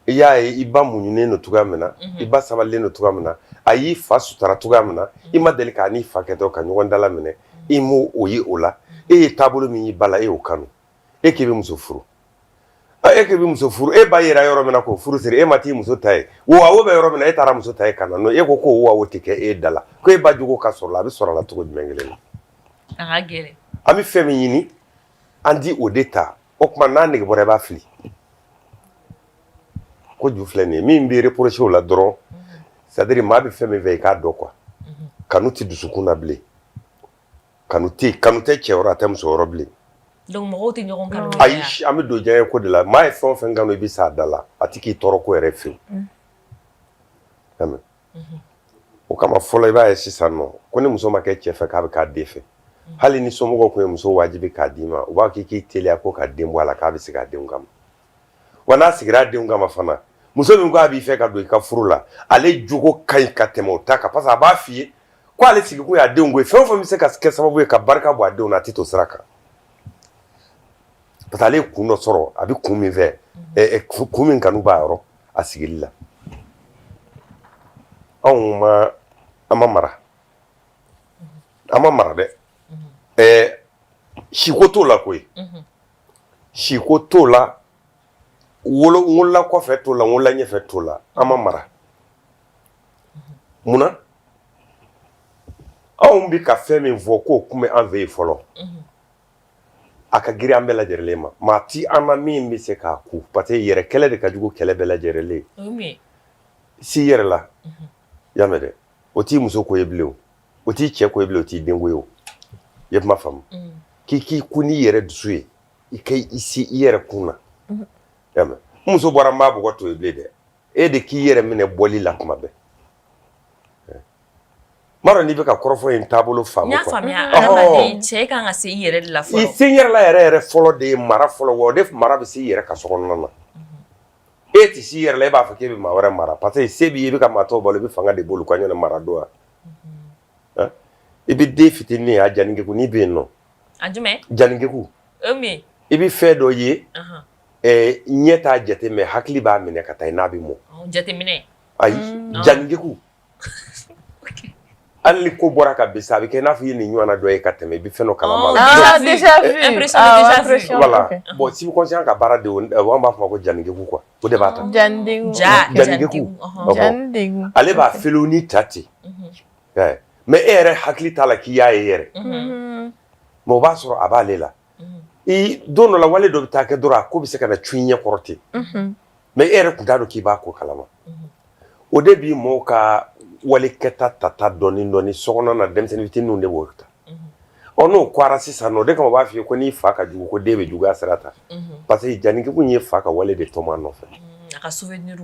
i y'a ye i ba muɲunen don cogoya min na i ba sabalilen don cogoya min na a y'i fa sutara cogoya min na i ma deli k'a n'i fa kɛ dɔrɔn ka ɲɔgɔn dala minɛ i m'o o ye o la e ye taabolo min y'i ba la e y'o kanu e k'i bɛ muso furu e k'i bɛ muso furu e ba yera yɔrɔ min na k'o furu siri e ma t'i muso ta ye wa o bɛ yɔrɔ min na e taara muso ta ye ka na n'o e ko k'o wa o tɛ kɛ e da la ko e ba jogo ka sɔrɔ la a bɛ sɔrɔ a la cogo jumɛn kelen na a ka gɛlɛn an bɛ fɛn min ɲini an di o de ta o tuma n'a nege bɔra i b'a fili ko ju filɛ nin ye min bɛ reprocher o la dɔrɔn c'est-à-dire maa bɛ fɛn min fɛ i k'a dɔn quoi kanu tɛ dusukun na bilen kanu tɛ cɛ yɔrɔ a tɛ muso yɔrɔ bilen donc mɔgɔw tɛ ɲɔgɔn kanu ayi an bɛ don diɲɛ ko de la maa ye fɛn o fɛn kanu i bɛ s'a da la a tɛ k'i tɔɔrɔ ko yɛrɛ fewu o kama fɔlɔ i b'a ye sisan nɔ ko ni muso ma kɛ cɛ fɛ k'a bɛ k'a den fɛ hali ni somɔgɔw tun ye muso wajibi k'a d'i ma u b'a fɔ k'i teliya ko ka den bɔ a la k'a bɛ segin a denw kama wa n'a sigira a denw kama fana muso min ko a b'i fɛ ka don i ka furu la ale jogo ka ɲi ka tɛmɛ o ta kan parce que a b'a f'i ye ko ale sigi kun y'a denw ko ye fɛn o fɛn bɛ se ka kɛ sababu ye ka barika bɔ a denw na a tɛ to sira kan parce que ale ye kun dɔ sɔrɔ a bɛ kun min fɛ kun min kanu b'a yɔrɔ a sigili la an ma mara dɛ siko t'o la koyi siko t'o la wolola kɔfɛ t'o la wolola ɲɛfɛ t'o la an ma mara munna anw bɛ ka fɛn min fɔ k'o kun bɛ an fɛ yen fɔlɔ a ka girin an bɛɛ lajɛlen ma maa ti an na min bɛ se k'a ku parce que yɛrɛ kɛlɛ de ka jugu kɛlɛ bɛɛ lajɛlen si yɛrɛ la y'a mɛn dɛ o t'i muso ko ye bilen o t'i cɛ ko ye bilen o t'i den ko ye o i ye kuma faamu k'i kun n'i yɛrɛ dusu ye i ka i se i yɛrɛ kun na y'a mɛn muso bɔra n b'a bɔgɔ to ye bilen dɛ e de k'i yɛrɛ minɛ bɔli la kuma bɛɛ m'a dɔn n'i bɛ ka kɔrɔfɔ in taabolo faamu n y'a faamuya adamaden cɛ kan ka se i yɛrɛ de la fɔlɔ i se n yɛrɛ la yɛrɛ fɔlɔ de ye mara fɔlɔ wa o de mara bɛ se i yɛrɛ ka so kɔnɔna na e tɛ se i yɛrɛ la e b'a fɔ k'e bɛ maa wɛrɛ mara parce que se b'i ye i bɛ ka maa tɔw balo i bɛ fanga de bolo ka ɲɔgɔn mara don wa i bɛ den fitinin ye a janingeku n'i bɛ yen nɔ a jumɛn janingeku i bɛ fɛn dɔ ye ɲɛ t'a jate mɛ hakili b'a minɛ ka taa n'a bɛ mɔ jateminɛ ayi janingeku hali ni ko bɔra ka bin sa a bɛ kɛ i n'a fɔ i ye nin ɲɔgɔnna dɔ ye ka tɛmɛ i bɛ fɛn dɔ kalama voilà bon subconscient ka baara de an b'a fɔ ko janingeku quoi o de b'a ta janingeku ale b'a fɛlɛw ni ta ten mais e yɛrɛ hakili t'a la k'i y'a ye yɛrɛ mais o b'a sɔrɔ a b'ale la don dɔ la wale dɔ bɛ taa kɛ dɔrɔn a ko bɛ se ka na cun i ɲɛ kɔrɔ ten mais e yɛrɛ tun t'a dɔn k'i b'a ko kalama o de b'i mɔɔw ka walikɛta tata dɔɔni dɔɔni sokɔnɔ na denmisɛnnin fitininw de b'o ta n'o kɔra sisan nɔ o de kama u b'a f'i ye ko n'i fa ka jugu ko den bɛ juguya sira ta parce que janingeku ye fa ka wale de tɔmɔ a nɔfɛ a ka souvenir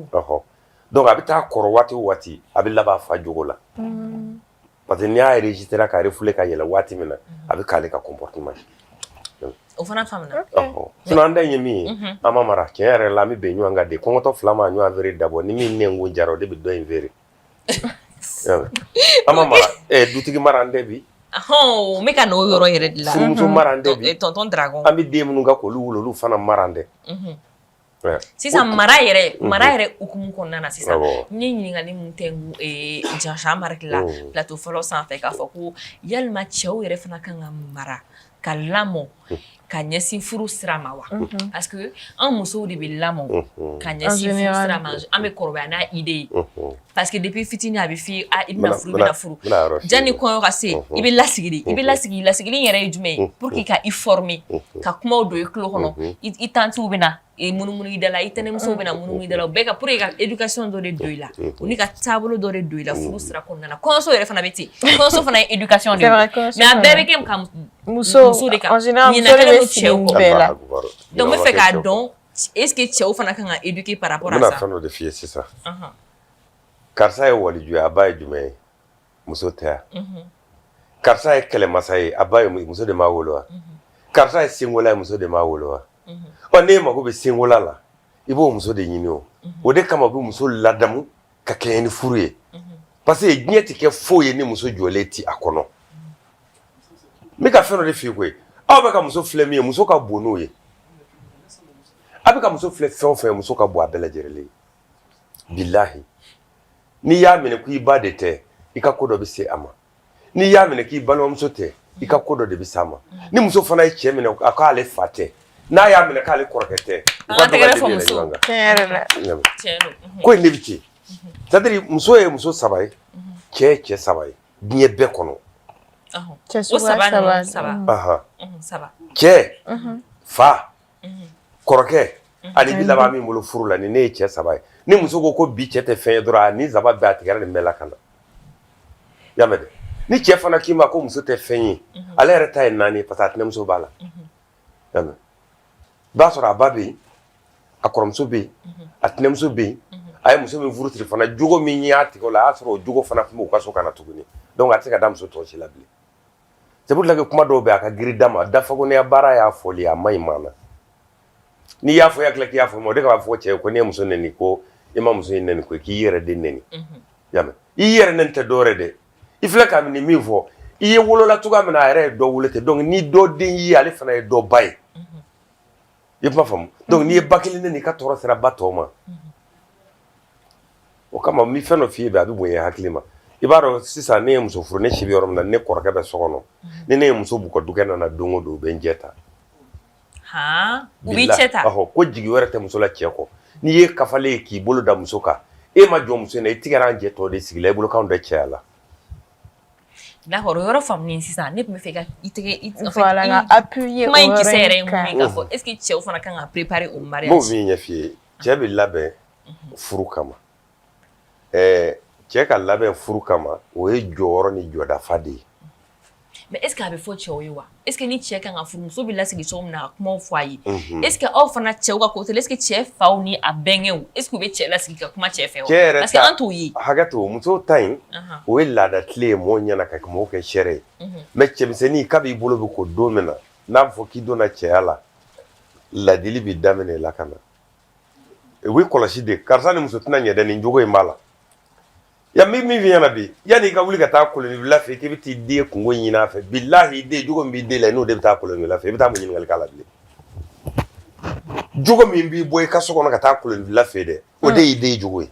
donc a bɛ taa kɔrɔ waati o waati a bɛ laban fa jogo la parce que n'i y'a enregistré ka refouler ka yɛlɛ waati min na a bɛ k'ale ka comportement o fana faamuna sinon an da ye min ye an ma mara tiɲɛ yɛrɛ la an bɛ bɛn ɲɔgɔn kan de kɔngɔtɔ fila ma ɲɔgɔn feere dabɔ ni min nɛngo jara o de bɛ dɔ in feere an ma mara dutigi mara an tɛ bi n bɛ ka n'o yɔrɔ yɛrɛ de la furumuso mara an tɛ bi tonton Dragon an bɛ den minnu ka k'olu wolo olu fana mara an tɛ sisan mara yɛrɛ hukumu kɔnɔna na sisan n ye ɲininkali mun tɛ Jean Marc la plateau fɔlɔ sanfɛ k'a fɔ ko yalima cɛw yɛrɛ fana kan ka mara ka lamɔ ka ɲɛsin furu sira ma wa parce que an musow de bɛ lamɔ ka ɲɛsin furu sira ma an bɛ kɔrɔbaya n'a idée ye parce que depuis fitini a bɛ f'i i bɛna furu janni kɔɲɔ ka se i bɛ lasigi lasigili yɛrɛ ye jumɛn ye pour que ka i former ka kumaw don i tulo kɔnɔ i tantiw bɛna munumunu i da la i tɛnɛmusow bɛna munumunu i da la bɛɛ ka pour que ka éducation dɔ de don i la u ni ka taabolo dɔ de don i la furu sira kɔnɔna na kɔɲɔso yɛrɛ fana bɛ ten kɔɲɔso fana ye éducation de ye mais a bɛɛ bɛ kɛ ka muso de kan ɲinakɛlen don cɛw kɔ donc n bɛ fɛ k'a dɔn est-ce que cɛw fana kan ka éduquer par rapport à ça. n bɛna fɛn dɔ de f'i ye sisan karisa ye waliju ye a ba ye jumɛn ye muso tɛ yan karisa ye kɛlɛmasa ye a ba ye muso de m'a wolo wa karisa ye senkola ye muso de m'a wolo wa n'e mago bɛ senkola la i b'o muso de ɲini o de kama u bɛ muso ladamu ka kɛɲɛ ni furu ye parce que diɲɛ tɛ kɛ foyi ye ni muso jɔlen ti a kɔnɔ n bɛ ka fɛn dɔ de f'i ye koyi aw bɛ ka muso filɛ min ye muso ka bon n'o ye a bɛ ka muso filɛ fɛn o fɛn muso ka bon a bɛɛ lajɛlen ye bilahi n'i y'a minɛ k'i ba de tɛ i ka ko dɔ bɛ se a ma n'i y'a minɛ k'i balimamuso tɛ i ka ko dɔ de bɛ s'a ma ni muso fana ye cɛ minɛ a k'ale fa tɛ n'a y'a minɛ k'ale kɔrɔkɛ tɛ u ka dɔgɔ de bɛ yɛlɛ ɲɔgɔn kan ko in de bɛ ten c'est-à-dire muso ye muso saba ye cɛ ye cɛ saba ye diɲɛ bɛɛ kɔnɔ cɛ fa kɔrɔkɛ ani bi laban min bolo furu la ni ne ye cɛ saba ye ni muso ko bi cɛ tɛ fɛn ye dɔrɔn ni zaba bɛɛ a tigɛra nin bɛɛ la ka na y'a mɛn dɛ ni cɛ fana k'i ma ko muso tɛ fɛn ye ale yɛrɛ ta ye naani ye parce que a tɛnɛmuso b'a la y'a mɛn i b'a sɔrɔ a ba bɛ yen a kɔrɔmuso bɛ yen a tɛnɛmuso bɛ yen a ye muso min furu siri fana jogo min y'a tigɛ o la a y'a sɔrɔ o jogo fana tun b'u ka so kana tuguni donc a tɛ se ka da muso tɔ si la bilen c'est pour ça que kuma dɔw bɛ a ka girin da ma dafagonaya baara y'a fɔli a ma ɲi maa na n'i y'a fɔ i hakili k'i y'a fɔ o de k'a fɔ cɛ ko n'i ye muso nɛni ko i ma muso in nɛni ko k'i yɛrɛ de nɛni y'a mɛn i yɛrɛ nɛni tɛ dɔwɛrɛ dɛ i filɛ ka nin min fɔ i ye wolola cogoya min na a yɛrɛ ye dɔ wolo ten donc ni dɔ den y'i ye ale fana ye dɔ ba ye i kuma faamu donc n'i ye ba kelen nɛni i ka tɔɔrɔ sera ba tɔw ma o kama n bɛ fɛn dɔ f'i ye bi a bɛ bonya hakili ma i b'a dɔn sisan ne ye muso furu ne si bɛ yɔrɔ min na ne kɔrɔkɛ bɛ so kɔnɔ ni ne ye muso b'u ka dukɛnɛ na don o don u bɛ n jɛ ta u b'i cɛ ta ko jigi wɛrɛ tɛ muso la cɛ kɔ n'i ye kafalen ye k'i bolo da muso kan e ma jɔ muso in na i tigɛra an jɛ tɔ de sigi la i bolo k'anw tɛ cɛya la d'accord o yɔrɔ faamulen sisan ne tun bɛ fɛ ka i tɛgɛ appuyer kuma in kisɛ yɛrɛ ye mun ye k'a fɔ est-ce que cɛw fana kan ka préparer au mariage m'o min ɲɛ f'i ye cɛ bɛ labɛn furu kama cɛ ka labɛn furu kama o ye jɔyɔrɔ ni jɔdafa de ye mais est-ce que a bɛ fɔ cɛw ye wa est-ce que ni cɛ kan ka furu muso bɛ lasigi cogo min na ka kumaw fɔ a ye est-ce que aw fana cɛw ka côté est-ce que cɛ faw ni a bɛnkɛw est-ce que u bɛ cɛ lasigi ka kuma cɛ fɛ wa parce que an t'o ye hakɛ to muso ta in o ye laada tile ye mɔgɔw ɲɛna ka mɔgɔw kɛ sɛrɛ ye mais cɛmisɛnnin kab'i bolo bɛ ko don min na n'a bɛ fɔ k'i donna cɛya la ladili bɛ daminɛ la ka na u bɛ kɔlɔsi de karisa ni muso tɛna ɲɛ dɛ nin jogo in b'a la ya min f'i ɲɛna bi yanni i ka wuli ka taa kolonifila fɛ k'i bɛ t'i den kungo ɲini a fɛ bilahi den jogo min b'i den la n'o de bɛ taa kolonifila fɛ i bɛ taa mun ɲininkali k'a la bilen jogo min b'i bɔ i ka so kɔnɔ ka taa kolonifila fɛ dɛ o de y'i den jogo ye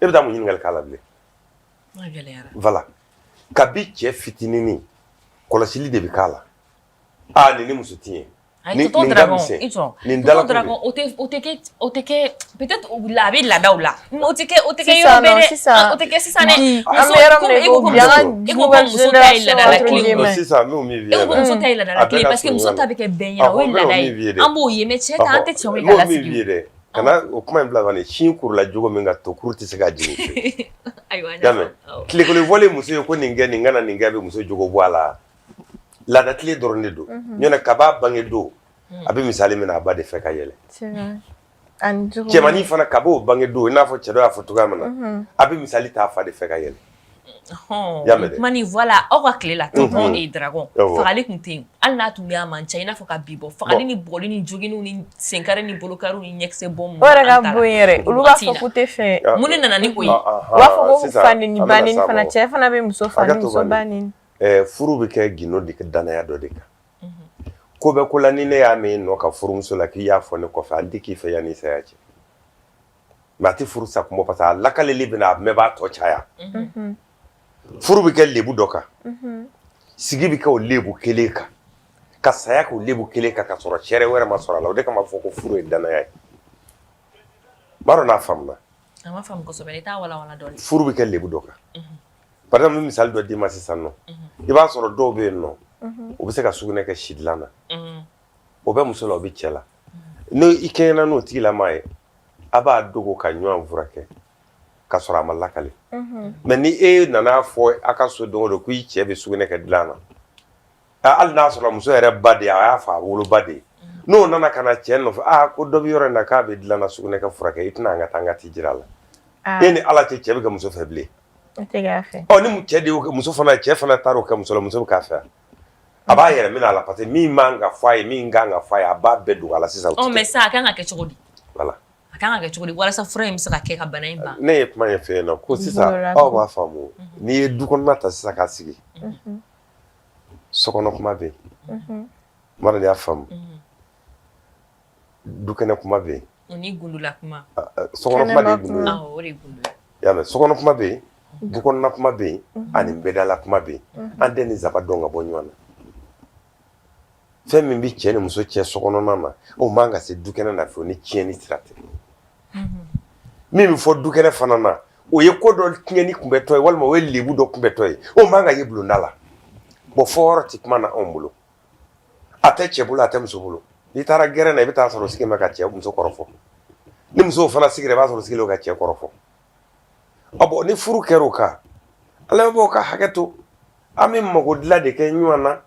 e bɛ taa mun ɲininkali k'a la bilen voilà kabi cɛ fitininin kɔlɔsili de bɛ k'a la nin ni muso ti ye tonton Dragon o tɛ kɛ peut-être a bɛ laadaw la o tɛ kɛ yɔrɔ bɛɛ dɛ o tɛ kɛ sisan dɛ e ko muso ta ye laadala kelen ye sisan n'o min f'i ɲɛna e ko muso ta ye laadala kelen parce que muso ta bɛ kɛ bɛn ɲɛna o ye laada ye an b'o ye mais cɛ ta an tɛ cɛw ye ka lasigi dɛ kana o kuma in bila ka nin sin kurula jogo min ka to kuru tɛ se ka jigin ayiwa yamɛ tile kelen fɔlen muso ye ko nin kɛ nin kana nin kɛ a bɛ muso jogo bɔ a la laada tile dɔrɔn de don ɲɔnɛ kaba bange don a bɛ misali min na a ba de fɛ ka yɛlɛ cɛmannin fana kaba bange don i n'a fɔ cɛ dɔ y'a fɔ cogoya min na a bɛ misali ta a fa de fɛ ka yɛlɛ kuma ni voilà aw ka tile la tonton Dragon fagali tun tɛ yen hali n'a tun bɛ a man ca i n'a fɔ ka bi bɔ fagali ni bɔgɔli ni joginniw ni senkari ni bolokariw ni ɲɛkisɛ bɔ mun o yɛrɛ ka bon yɛrɛ olu b'a fɔ k'u tɛ fɛ mun de nana ni o ye u b'a fɔ ko fa neni ba neni fana cɛ fana bɛ muso fa ni muso ba neni furu bɛ kɛ gindo de danaya dɔ de kan ko bɛ ko la ni ne y'a mɛn nɔ ka furumuso la k'i y'a fɔ ne kɔfɛ an tɛ k'i fɛ yanni saya cɛ mais a tɛ furu sa kun bɔ parce que a lakaleli bɛ na a mɛn b'a tɔ caya furu bɛ kɛ lebu dɔ kan sigi bɛ kɛ o lebu kelen kan ka saya k'o lebu kelen kan ka sɔrɔ cɛrɛ wɛrɛ ma sɔrɔ a la o de kama fɔ ko furu ye danaya ye m'a dɔn n'a faamuna a ma faamu kosɛbɛ i t'a wala dɔɔni furu bɛ kɛ lebu dɔ kan par exemple misali dɔ d'i ma sisan nɔ i b'a sɔrɔ dɔw bɛ yen nɔ o bɛ se ka sugunɛ kɛ sidilan na o bɛ muso la o bɛ cɛ la n'i kɛɲɛna n'o tigilama ye a b'a dogo ka ɲɔgɔn furakɛ ka sɔrɔ a ma lakale mais ni e nana fɔ a ka so don o don ko i cɛ bɛ sugunɛ kɛ dilan na hali n'a sɔrɔ muso yɛrɛ ba de ye a y'a fa a woloba de ye n'o nana ka na cɛ nɔfɛ ko dɔ bɛ yɔrɔ in na k'a bɛ dilan na sugunɛ kɛ furakɛ i tɛna an ka taa an ka t'i jira a la e ni ala cɛ bɛ kɛ muso fɛ bilen ni cɛ de y'o muso fana cɛ fana taara o kɛ muso la muso bɛ k'a fɛ a b'a yɛrɛ minɛ a la parce que min man ka fɔ a ye min kan ka fɔ a ye a b'a bɛɛ dogo a la sisan mais ça a kan ka kɛ cogo di voilà a kan ka kɛ cogo di walasa fura in bɛ se ka kɛ ka bana in ban ne ye kuma in fɛ yen nɔ ko sisan aw b'a faamu n'i ye du kɔnɔna ta sisan k'a sigi sokɔnɔ kuma bɛ yen mara de y'a faamu du kɛnɛ kuma bɛ yen ni gundula kuma sokɔnɔ kuma de ye gundu ye o de ye gundu ye y'a mɛn sokɔnɔ kuma bɛ yen du kɔnɔna kuma bɛ yen ani nbɛdala kuma bɛ yen an tɛ nin zaba dɔn ka bɔ ɲɔgɔn na fɛn min bɛ cɛ ni muso cɛ sokɔnɔna na o man ka se du kɛnɛ na fɛ o ni tiɲɛni sira tɛ min bɛ fɔ du kɛnɛ fana na o ye ko dɔ tiɲɛni kunbɛtɔ ye walima o ye lebu dɔ kunbɛtɔ ye o man ka ye bulonda la fɔ yɔrɔ tɛ kuma na anw bolo a tɛ cɛ bolo a tɛ muso bolo n'i taara gɛrɛn na i bɛ taa sɔrɔ sigi ma ka cɛ muso kɔrɔfɔ ni musow fana sigira i b'a sɔrɔ sigilen ka cɛ kɔrɔfɔ bon ni furu kɛra o kan ala b'o ka hakɛ to an bɛ mago dilan de kɛ ɲɔgɔn na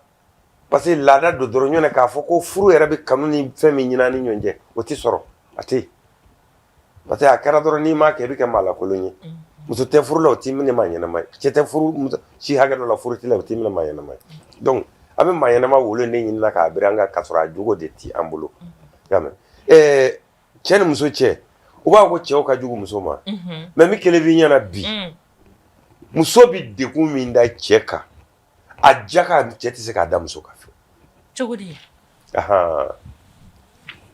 parce que laada don dɔrɔn ɲɔgɔn k'a fɔ ko furu yɛrɛ bɛ kanu ni fɛn min ɲini ni ɲɔgɔn cɛ o tɛ sɔrɔ a tɛ yen parce que a kɛra dɔrɔn n'i m'a kɛ i bɛ kɛ maa lakolon ye muso tɛ furu la o t'i minɛ maa ɲɛnama ye cɛ tɛ furu si hakɛ dɔ la furu t'i la o t'i minɛ maa ɲɛnama ye donc an bɛ maa ɲɛnama wolo ne ɲini na k'a bere an ka ka sɔrɔ a jogo de ti an bolo y'a mɛn cɛ ni muso cɛ u b'a ko cɛw ka jugu muso ma mais min kelen b'i ɲɛna bi muso bɛ degun min da cɛ kan a ja ka cɛ tɛ se k'a da muso kan fiyewu cogo di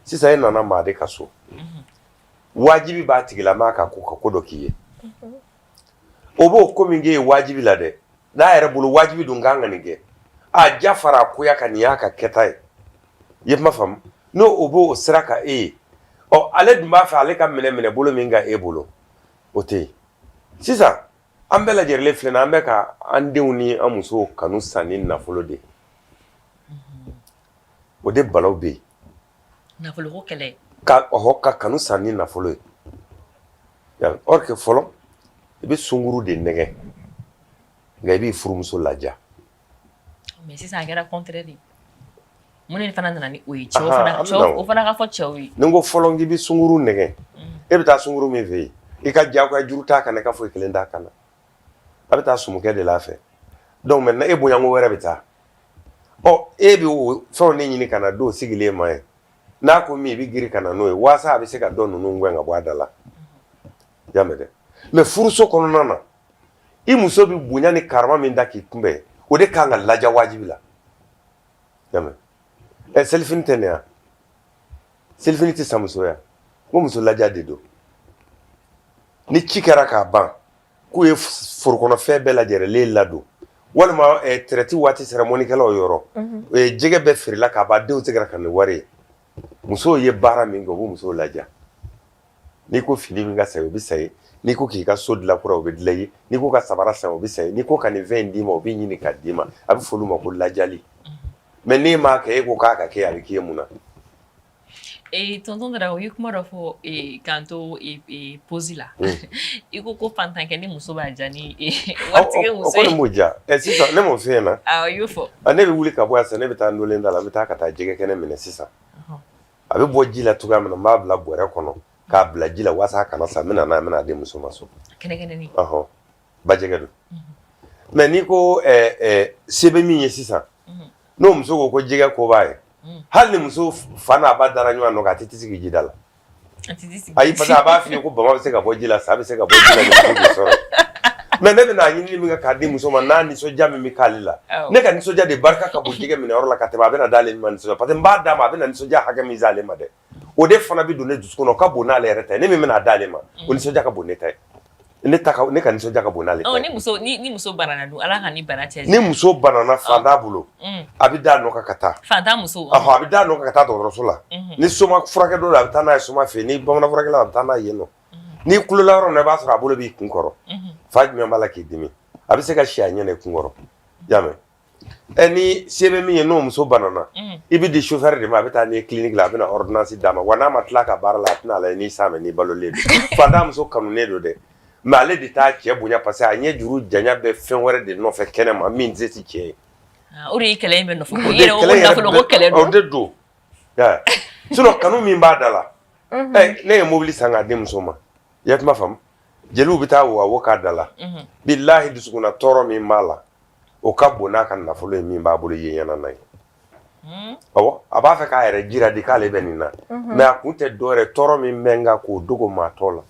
sisan e nana maa de ka so wajibi b'a tigilama kan k'o ka ko dɔ k'i ye o b'o ko min k'e ye wajibi la dɛ n'a yɛrɛ bolo wajibi dun kan ka nin kɛ a ja fara a koya kan nin y'a ka kɛta ye i ye kuma faamu n'o o b'o sira kan e ye ale dun b'a fɛ ale ka minɛ bolo min ka e bolo o tɛ yen sisan an bɛɛ lajɛlen filɛ nin an bɛ ka an denw ni an musow kanu san ni nafolo de o de balaw bɛ yen nafolo ko kɛlɛ ka kanu san ni nafolo ye or que fɔlɔ i bɛ sunkuru de nɛgɛ nka i b'i furumuso laja mais sisan a kɛra contraire de mun de fana nana ni o ye cɛw o fana ka fɔ cɛw ye ni n ko fɔlɔ k'i bɛ sunkuru nɛgɛ e bɛ taa sunkuru min fɛ yen i ka diyagoya juru t'a kan i ka foyi kelen t'a kan na a bɛ taa sumukɛ de la fɛ donc maintenant e bonyanko wɛrɛ bɛ taa e bɛ o fɛnw ne ɲini ka na don sigilen ma ye n'a ko min i bɛ girin ka na n'o ye waasa a bɛ se ka dɔ ninnu gɛn ka bɔ a da la y'a mɛn dɛ mais furuso kɔnɔna na i muso bɛ bonya ni karama min da k'i kunbɛn o de kan ka laja wajibi la y'a mɛn selifini tɛ nin yan selifini tɛ san muso ya ko muso laja de don ni ci kɛra k'a ban k'u ye forokɔnɔfɛn bɛɛ lajɛlen ladon walima traite waati sera mɔnikɛlaw yɔrɔ jɛgɛ bɛɛ feerela k'a ban denw tigɛra ka nin wari ye musow ye baara min kɛ u b'u musow laja n'i ko fini min ka sa o bɛ sa ye n'i ko k'i ka so dilan kura o bɛ dilan ye n'i ko ka sabara san o bɛ sa ye n'i ko ka nin fɛn in d'i ma o bɛ ɲini k'a d'i ma a bɛ fɔ olu ma ko lajali mais n'e m'a kɛ e ko k'a ka kɛ a bɛ k'i ye mun na tonton Dara o ye kuma dɔ fɔ k'an to posi la i ko fantankɛ ni muso b'a ja ni waritigi muso ye o kɔni b'o ja sisan ne m'o f'i ɲɛna awɔ i y'o fɔ ne bɛ wuli ka bɔ yan sisan ne bɛ taa ndolen da la n bɛ taa ka taa jɛgɛ kɛnɛ minɛ sisan a bɛ bɔ ji la cogoya min na n b'a bila bɔrɛ kɔnɔ k'a bila ji la walasa a kana sa n bɛ na n'a ye n bɛ n'a di muso ma so kɛnɛkɛnɛni ba jɛgɛ don mais n'i ko se bɛ min ye sisan n'o muso ko ko jɛgɛ ko b'a ye hali ni muso fa n'a ba dara ɲɔgɔn nɔ a tɛ sigi ji da la ayi parce que a b'a f'i ye ko bama bɛ se ka bɔ ji la sa bɛ se ka bɔ ji la ni muso bɛ sɔrɔ mais ne bɛ n'a ɲini min kɛ k'a di muso ma n'a nisɔndiya min bɛ k'ale la ne ka nisɔndiya de barika ka bon jɛgɛ minɛ yɔrɔ la ka tɛmɛ a bɛ na d'ale ma nisɔndiya parce que n b'a d'a ma a bɛ na nisɔndiya hakɛ min s'ale ma dɛ o de fana bɛ don ne dusukun na o ka bon n'ale yɛrɛ ta ye ne min bɛna d'ale ma o nisɔndiya ka bon ne ta ye ne ka nisɔndiya ka bon n'ale ta ye. Ni muso banana dun ala ka ni bana cɛ. Ni muso banana fanda bolo a bɛ da nɔ kan ka taa. Fantan muso. a bɛ da nɔ kan ka taa dɔgɔtɔrɔso la. Ni soma furakɛ dɔ la a bɛ taa n'a ye soma fɛ ni bamanan furakɛla a bɛ taa n'a ye yen nɔ. Ni kulola yɔrɔ min na i b'a sɔrɔ a bolo b'i kun kɔrɔ. Fa jumɛn b'a la k'i dimi a bɛ se ka si a ɲɛna i kun kɔrɔ y'a mɛn. Ni se bɛ min ye n'o muso banana i bɛ di chauffeur de ma a bɛ taa n'i ye clinique la a bɛ na ordonnance d'a ma wa n'a ma tila ka baara la a tɛna lajɛ n'i s'a ma n'i balolen don. Fantan muso kanunen don dɛ. Mais ale de t'a cɛ bonya parce que a ɲɛ juru janya bɛ fɛn wɛrɛ de nɔfɛ kɛnɛ ma min tɛ cɛ ye. O de ye kɛlɛ in bɛ nɔfɛ ko yɛrɛ o nafolo ko kɛlɛ don. O de don sinon kanu min b'a da la ne ye mobili san k'a di muso ma i ye kuma faamu jeliw bɛ taa wo k'a da la bilahi dusukunna tɔɔrɔ min b'a la o ka bon n'a ka nafolo ye min b'a bolo yen ɲɛna n'a ye awɔ a b'a fɛ k'a yɛrɛ jira di k'ale bɛ nin na mais a kun tɛ dɔwɛrɛ tɔɔrɔ min bɛ n kan k'o dogo maa tɔ la.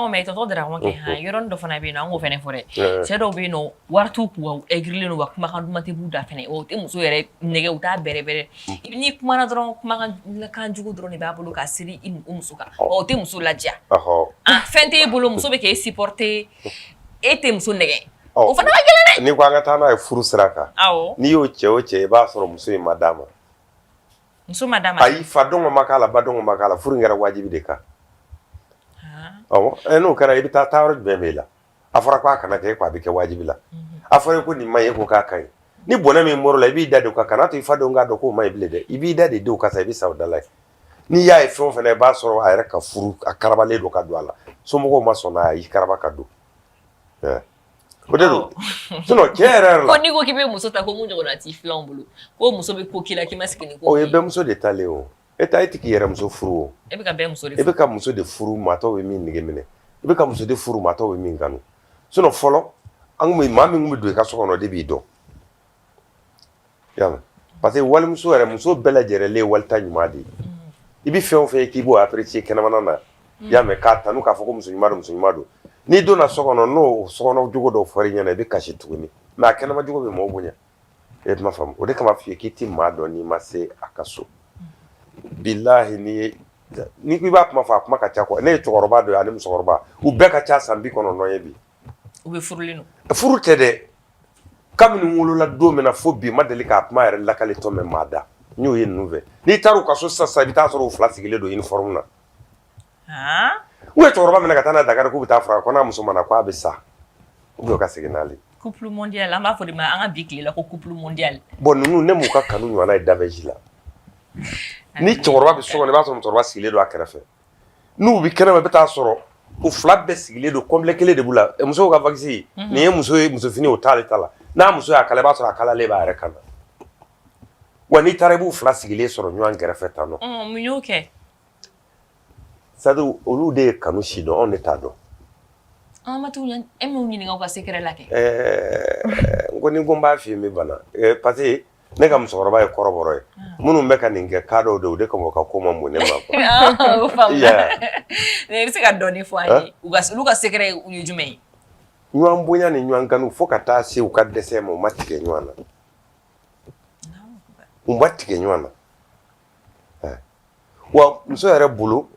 Mais tɔtɔ Daragon kɛ yɔrɔnin dɔ fana bɛ yen nɔ an k'o fana fɔ dɛ cɛ dɔw bɛ yen nɔ wari t'u kun wa ɛgirilen don wa kumakan duman tɛ b'u da fɛnɛ o tɛ muso yɛrɛ nɛgɛ u t'a bɛrɛbɛrɛ n'i kumana dɔrɔn kumakan jugu dɔrɔn de b'a bolo ka siri o muso kan o tɛ muso ladiya fɛn t'e bolo muso bɛ k'e supporter e tɛ muso nɛgɛ o fana ka gɛlɛn dɛ. N'i ko an ka taa n'a ye furu sira kan n'i y'o cɛ o cɛ i b'a sɔrɔ muso in ma d'a ma. Muso ma d'a ma. Ayi fa dɔngɔ ma k'a la ba dɔngɔ ma k'a la furu in kɛra wajibi de kan. N'o kɛra i bɛ taa yɔrɔ jumɛn b'e la a fɔra ko a kana kɛ ko a bɛ kɛ wajibi la a fɔra ko nin ma ye ko k'a ka ɲi ni bɔnɛ min bɔr'o la i b'i da de o kan kana to i fa dɔn k'a dɔn k'o ma ɲi bilen dɛ i b'i da de o kan sa i bɛ sa o da la n'i y'a ye fɛn o fɛn i b'a sɔrɔ a yɛrɛ ka furu a karabalen don ka don a la somɔgɔw ma sɔn n'a ye i karaba ka don o de don sinon cɛ yɛrɛ la. Ko n'i ko k'i bɛ muso ta ko mun ɲɔgɔnna t'i filanw bolo ko muso bɛ ko k'i la k'i ma sigi ni ko. O ye bɛɛ muso de talen o e tɛ k'i yɛrɛ muso furu o. E bɛ ka bɛɛ muso de furu. E bɛ ka muso de furu maa tɔw bɛ min nege minɛ i bɛ ka muso de furu maa tɔw bɛ min kanu sinon fɔlɔ maa min kun bɛ don i ka so kɔnɔ de b'i dɔn y'a mɛn parce que walimuso yɛrɛ muso bɛɛ lajɛlen ye walita ɲuman de ye i bɛ fɛn o fɛn ye k'i b'o apprécier kɛnɛmana na y'a mɛn k'a tanu k'a fɔ ko muso ɲuman don muso ɲuman don n'i donna so kɔnɔ n'o sokɔnɔ jogo dɔw fɔra i ɲɛna i bɛ kasi tuguni mais a kɛnɛma jogo bɛ maaw bonya e tuma faamu o de kama f'i ye k'i tɛ maa dɔn n'i ma se a ka so bilahi n'i ko i b'a kuma fɔ a kuma ka ca quoi ne ye cɛkɔrɔba dɔ ye ani musokɔrɔba u bɛɛ ka ca san 90 ye bi. U bɛ furulen don. Furu tɛ dɛ kabini wolola don min na fo bi ma deli k'a kuma yɛrɛ lakale tɔ mɛn maa da n y'o ye ninnu fɛ n'i taara u ka so sisan i bɛ taa sɔrɔ u fila sigilen don uniforme na. U ye cɛkɔrɔba minɛ ka taa n'a Dakar k'u bɛ taa fara ko n'a muso ma na k'a bɛ sa ou bien u ka segin n'ale. Couple mondial an b'a fɔ de ma an ka bi tile la ko couple mondial. Bon ninnu ne m'u ka kanu ɲɔgɔnna ye dabaji la. Ni cɛkɔrɔba bɛ so kɔnɔ i b'a sɔrɔ musokɔrɔba sigilen don a kɛrɛfɛ n'u bɛ kɛnɛma i bɛ taa sɔrɔ u fila bɛɛ sigilen don complet kelen de b'u la musow ka vaccine nin ye muso ye musofini o t'ale ta la n'a muso y'a kala i b'a sɔrɔ a kalalen b'a yɛrɛ kan na wa n'i taara i b'u fila sigilen sɔrɔ ɲɔgɔn kɛrɛfɛ tan nɔ. Mun y'o kɛ. c'est à dire olu de ye kanu si dɔn anw de t'a dɔn. Ma t'u e m'u ɲininka u ka secret la kɛ. N ko ni ko n b'a f'i ye n bɛ bana parce que ne ka musokɔrɔba ye kɔrɔbɔrɔ ye minnu bɛ ka nin kɛ cas dɔw de o de kama u ka ko ma bon ne ma quoi. O faamuya i bɛ se ka dɔɔni fɔ an ye olu ka secret ye jumɛn ye. Ɲɔgɔn bonya ni ɲɔgɔn kanu fo ka taa se u ka dɛsɛ ma u ma tigɛ ɲɔgɔn na u ma tigɛ ɲɔgɔn na wa muso yɛrɛ bolo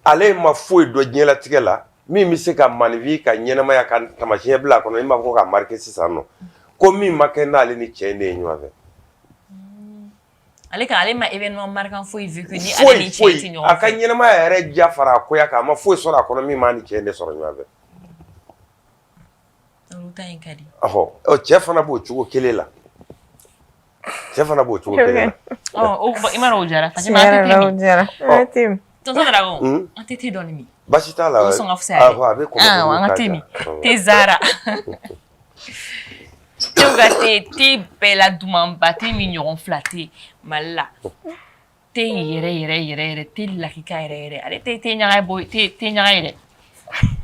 ale ma foyi dɔn diɲɛlatigɛ la min bɛ se ka maninfin ka ɲɛnamaya ka tamasiɲɛ bila a kɔnɔ i m'a fɔ ko ka marqué sisan nɔ ko min ma kɛ n'ale ni cɛ in de ye ɲɔgɔn fɛ. Ale ma événement marquant foyi vécu ni ale ni cɛ tɛ ɲɔgɔn fɛ. A ka ɲɛnamaya yɛrɛ diya fara a koya kan a ma foyi sɔrɔ a kɔnɔ min m'a ni cɛ in de sɔrɔ ɲɔgɔn fɛ. Olu ta in ka di. Cɛ fana b'o cogo kelen la. Cɛ fana b'o cogo kelen la. I m'a dɔn o diyara Fatima an tɛ temi. Tonton Daragon an tɛ te dɔɔni min. Basi t'a la. O sɔn ka fisaya dɛ. A bɛ kɔn an ka te min. Te Zara. Tew ka te bɛɛ la dumanba te min ɲɔgɔn fila te Mali la. Te yɛrɛ te lakika yɛrɛ ale te ɲaga bɔ te ɲaga yɛrɛ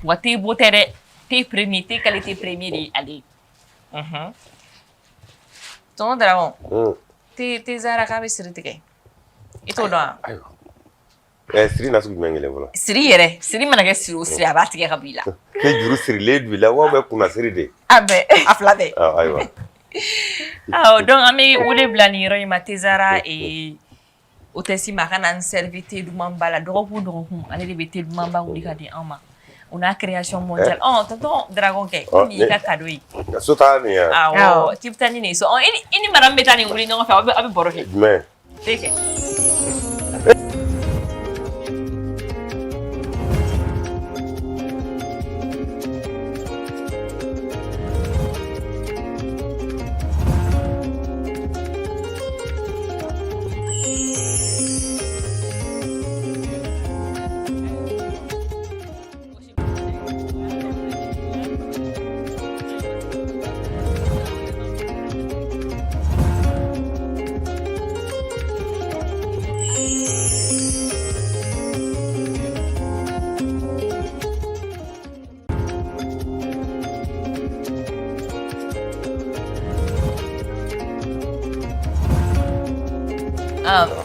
wa te bo tɛ dɛ te premier te qualité premier de ale. Tonton Daragon te Zara k'a bɛ siri tigɛ i t'o dɔn wa. Siri na sugu jumɛn kelen fɔlɔ. Siri mana kɛ siri o siri a b'a tigɛ ka bɔ i la. Kɛ juru sirilen don i la wa bɛ kunna siri de. A bɛɛ a fila bɛɛ. Ayiwa. Donc an bɛ wele bila nin yɔrɔ in ma te Zara hôtesse ma a ka na n servi te dumanba la dɔgɔkun ale de bɛ te dumanba wuli ka di an ma on a création mondiale. Oh, tonton Dragon K, on y a cadeau. Sotania. Ah, oh, type tani so ini madame betani nguli non fa abi boroke. Mais. Teke.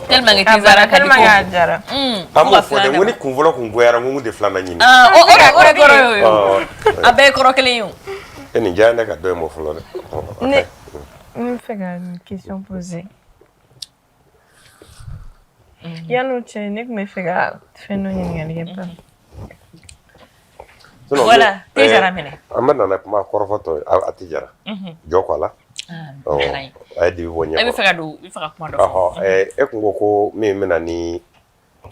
Tellement que Zara tellement que Zara. Amo fode woni kunvolo kungoyara ngungu de flana nyini. Ore goro. Abe koro keleyo. Eni jana ka do mo flore. Ne me fait une question posée. Yanu chenek me fait phénomène ngani pas. Voilà, tijara mene. Amana na kuma korfoto atijara. Jokola. Oh, ay di wonya. Ebe fega do, bi fega kuma do. E kungo ko mi mena ni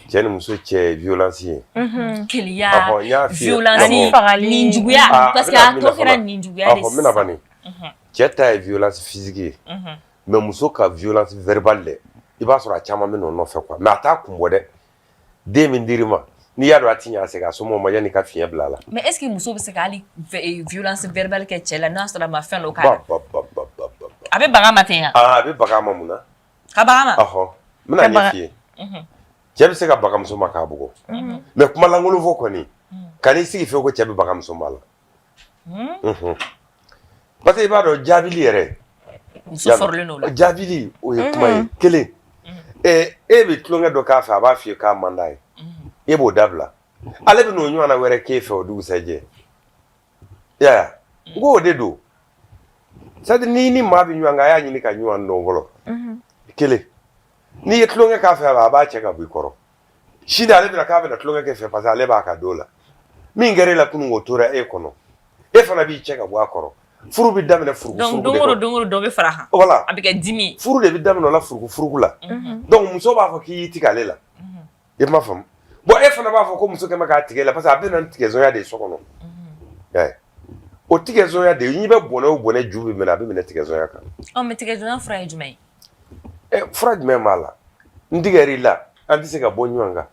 jeni muso che violence. Kiliya violence ninjuguya parce que a to kera ninjuguya de. Mena bani. Cheta violence physique. Mais muso ka violence verbale. I ba sura chama meno no fe kwa. Mais ata kumbo de. De min dirima. Ni ya do atinya se ga so mo yani ka fiye blala. Mais est-ce que muso be se ka ali violence verbale ke chela na so la ma fin local. Abe baga matin. Abe baga mamuna. Ka baga ma. Mina ni fiye. Chebe se ka baga muso maka bugo. Mais kuma langolo vo ko ni. Kani sigi fe ko chebe baga muso mala. Parce que ba do jabili yere. Muso forle no la. Jabili o ye kuma kele. E be tlonga do ka fa ba fiye ka mandai. E bo dabla. Ale be no nyu ana were ke fe o du seje. Ya. Go de do. Sadi ni ma bi nyanga ya nyini ka nyuan ndongolo. Kele. Ni yetlonga ka fe ba cheka bu koro. Shida ale bi na ka be na tlonga ke fe pasa ale ba ka dola. Mi ngere la kunu ngotora e kono. E fana bi cheka bu akoro. Furu bi damina furu. Donc dongoro do be faraha. Voilà. Abika dimi. Furu de bi damina la furu la. Donc muso ba fo ki tikale la. E ma fam. Bo e fana ba fo ko muso ke ma ka tikela parce que abe na tikezo ya de sokono. O tikezo ya de nyi be bone jubi me na be me tikezo ya kan. Me tikezo na fra ejumai. Fra ejumai mala. Ndigeri la, andi se ka bonyu anga.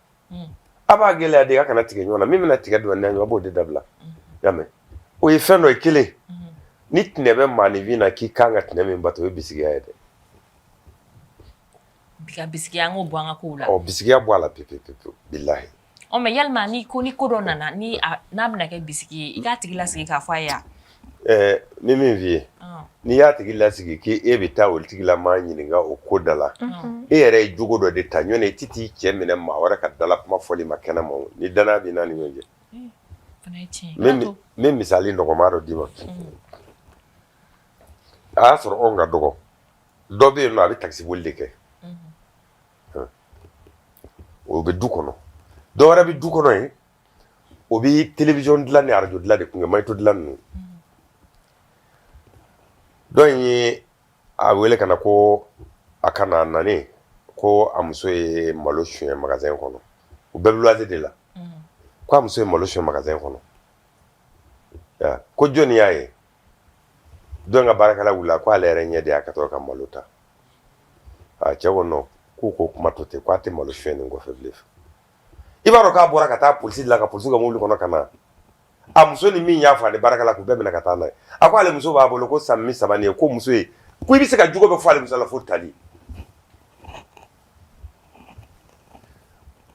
Aba gele ade ka na tikezo na, me na tikezo na nyo abo de dabla. Yame. O ye feno ekele. Nit nebe mani vina ki kanga tineme mbato we bisigi ya de. Bika bisigi yango bwanga kula. Bisigi ya bwala pepe billahi. Mais yalma ni ko ni corona na ni nabna ke bisiki iga tigila sigi ka faya. Mimi vie. Ni ya tigila sigi ki e bita ol tigila ma nyininga o kodala. E yere jugo do de tanyo ne titi chemene ma wara ka dala kuma foli makena mo. Ni dana bi nani ngonje. Mimi misali ndo maro dima. Asoro onga dogo. Dobe no abi taxi wolde ke. O be dukono. Dora bi dukono e obi television dila ni radio dila de kunga mayto dila nu donyi a wele kana ko akana nani ko amso e malo chien magasin kono o bebluaze de la ko amso e malo chien magasin kono ya ko joni yae donga barakala wula ko alere nyede akato ka malota a chawo no ko kuma tote ko ate malo chien ngo feblef ibaro ka bora kata polisi la ka polisi ga mulu kono kana amuso ni min ya fa de baraka la ku be na kata na akwa ale muso ba bolo ko sammi sabane ko muso e ku bi se ka jugo be fa ale muso la fotali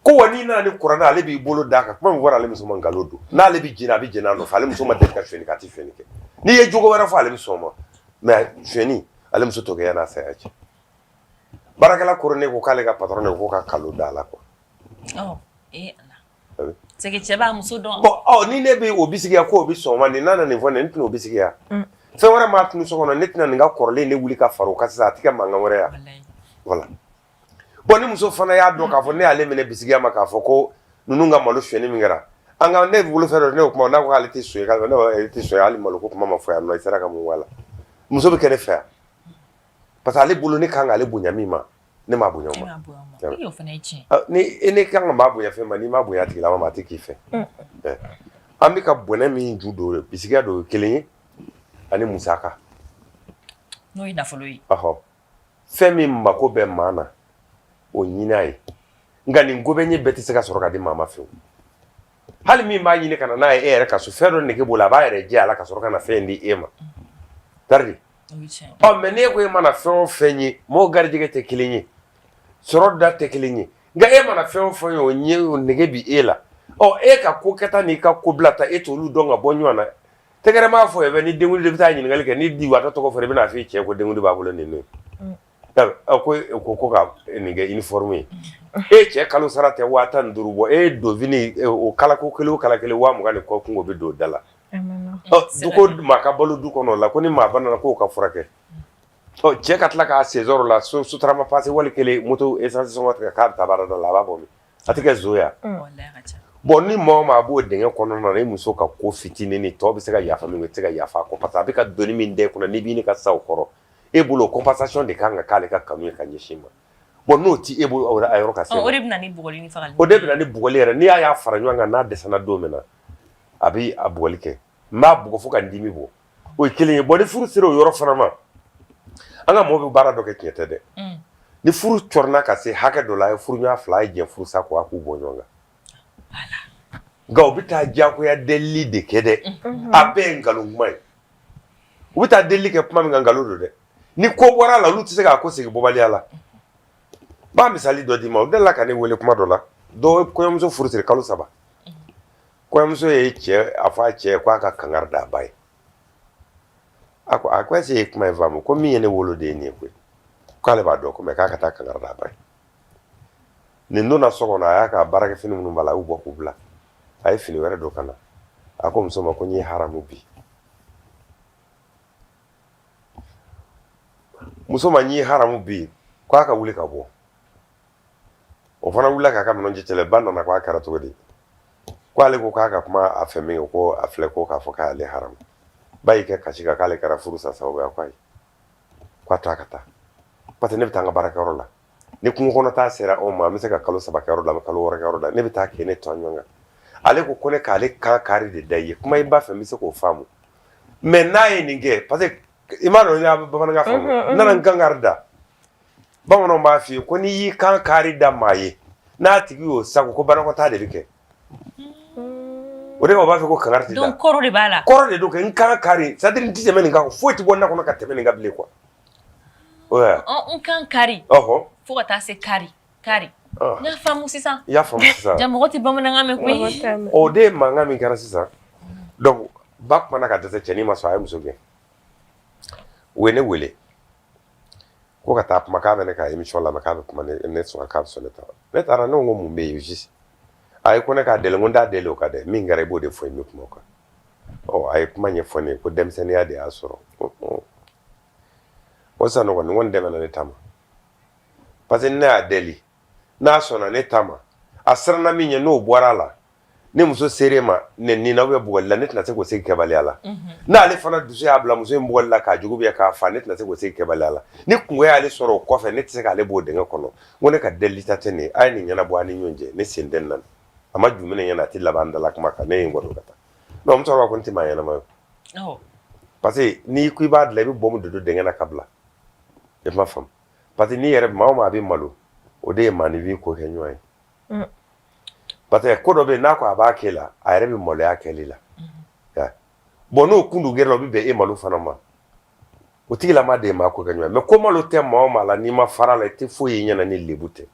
ko wani na ni qur'ana ale bi bolo daka kuma mi wara ale muso man galodo na ale bi jina no fa ale muso ma de ka feni ka ti feni ke ni ye jugo wara fa ale muso ma mais feni ale muso to ga yana sa ya ci baraka la qur'ane ko kale ga patron ko ka kalo dala ko c'est que tu vas muso don ni ne be obisigia ko obi so ma ni nana ni vone ntino obisigia fe wara ma tunu so kono netina nga korle ne wuli ka faro ka sa tika manga wore ya voilà bon ni muso fana ya do ka fo ne ale mene bisigia ma ka fo ko nunu nga malo fene mi ngara anga ne bulu fero ne kuma na ko ale ti so ka ne ale ti so ali malo ko kuma ma fo ya no isara ka mu wala muso be kene fa parce que ale bulu ni kan ale bunya mi ma ne ma bunya ma yo fa na chi ni ne kan ma bunya fe ma ni ma bunya ti la ma ti ki fe ambi ka bone mi judo bisiga do kelenye ani musaka no ina folo yi aho femi mako be mana o nyina yi ngani ngobe nye beti se ka soro ka di mama fe hali mi ma nyine kana na e re ka so fero ne ke bola ba ere je ala ka soro kana fe ndi ema tardi o mene ko e mana fe o fenyi mo garje ke te kelenye soro da te kelenye nga e mana fe o fenyi o nye o nege bi ela o e ka ko keta ni ka ko blata e to lu donga bonyo na tegere ma fo e ni dengu de bita nyini ngalike ni di wata to ko fere bina fi che ko dengu de babulo ni no ko ka ni ga uniforme e che kalu sarate wata ndurubo e do vini o kala ko kele wa mu gane ko kungo be do dala du ko maka balu du ko no la ko ni ma bana ko ka furake o che katla ka sezoro la so trama passé wala kele moto essence so wata ka tabara da la babo mi atike zoya wallahi bon ni mo ma bo denga kono na muso ka ko fitini ni to be se ka yafa mi se ka yafa ko pata be ka doni min de kuna ni bi ni ka saw koro e bulo compensation de kanga kale ka kanu ka nyeshima bon no ti e bulo ora ayro ka se o de bina ni bugoli ni fagal o de bina ni bugoli era ni ya fara nyanga na de sana do mena abi abugoli ke ma bugo fuka ndimi bo o kele bo de furu sero yoro fana ma anga mo be bara do ke kete de ni furu chorna ka se haka do la furu nya fly je furu sa ko aku bo nyanga ga obita jako ya deli de kede abe ngalungmai obita deli ke puma ngalo de ni ko bora la lutu se ga ko se bobali ala ba misali do di ma o de la kan wele kuma do la do ko yamso furusire kalu saba ko yamso e che afa che kwa ka kangarda bai akwa se kuma vamu ko mi yene wolo de ni ko kale ba do ko me ka ta kangarda bai ni nuna sogo na ya ka baraka fini mun bala ubo ko bla ay fini were do kana ako msoma ko nyi haramu bi musoma nyi haramu bi kwa ka wuli ka bo o fana wula ka no njitele banda na kwa kara to de kwa le ko ka kuma afemi ko afle ko ka foka le haram bai ke ka shiga kale kara furusa sawo ya kwai kwa takata pate ne bitanga baraka rola ni kungo kono ta sera o ma mi se ka kalo saba ka rola kalo wora ka rola ne bita ke ne tonyo ale ko kone ka ale ka kari de daye kuma iba fe mi se ko famu me na ye ninge pate imano ya baba nga famu nana ngangarda bawono ma fi ko ni yi kan kari da maye na tigi o sago ko bana ko ta de bike o de ba fi ko kangarti da donc koro de bala koro de do ke kan kari ça dire ndise men nga foti bonna ko na ka teme nga bile quoi ouais on kan kari oho fo ka ta se kari na famu sisa ya famu sisa jamogoti bamana ngame ko o de manga mi kana sisa donc bak mana ka dese cheni ma so ay musoge wele ko ka tap maka bene ka emission la maka kuma ne so ka so ne tara no ngomu me yujisi ay ko ne ka dele ngonda dele o ka de mi ngare bo de fo mi kuma ko o ay kuma nye fo ne ko dem sen ya de asoro o sa no won dem na ne tama parce que na deli na so na ne tama asra na mi nye no boara la ne muso serema ne ni na we bugalla net na se ko se kebali ala na ale fana dusu ya bla muso mbugalla ka jugu be ka fa net na se ko se kebali ala ni kunwe ale soro ko fe net se ka ale bo de kono ngone ka delita tene ay ni nyana bo ani nyonje ne sinden nan ama jumene nyana ti labanda la kuma ka ne ngodo kata no mto wa kunti ma yana ma oh parce que ni ku ba de bi bomu de de ngana kabla e ma fam parce que ni yere ma bi malu o de mani vi ko kenyoy pate ko do be na ko abakela ayre bi mole akelila ya bono kundu gerlo bi be e malu fana ma o tigila ma de ma ko ganyo me ko malu te ma la ni ma farala te fo yi nyana ni lebute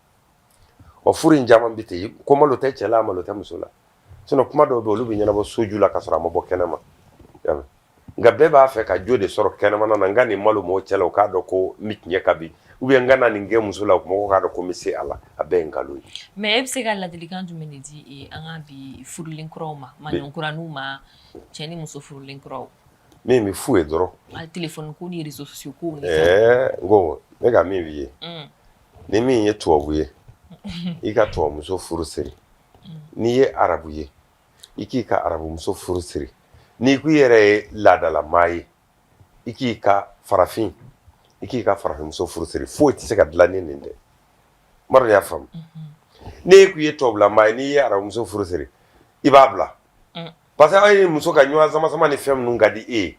o furi njama bite ko malu te chela malu te musula sono kuma do be olubi nyana bo soju la kasara mo bo kenema ya nga beba fe ka jode soro kenema na ngani malu mo chela o ka do ko mitnye kabi ubi ngana ninge musula ko ka do ko misi ala abe ngalu mais ebse ga la delikan du menedi e anga bi furulin kroma manyon kuranu ma cheni muso furulin kro mi fu e doro al téléphone ko ni réseaux sociaux ko ni go me ga mi vie ni mi ye to wuye ika to muso furu seri ni ye arabu ye i k'i ka arabumuso furu siri n'i ko i yɛrɛ ye laadalamaa ye i k'i ka farafin i k'i ka farafinmuso furu siri foyi tɛ se ka dilan ni nin tɛ maro y'a faamu n'e ko i ye tubabulamaa ye n'i ye arabumuso furu siri i b'a bila parce que an ye muso ka ɲɔgɔn sama-sama ni fɛn minnu ka di e ye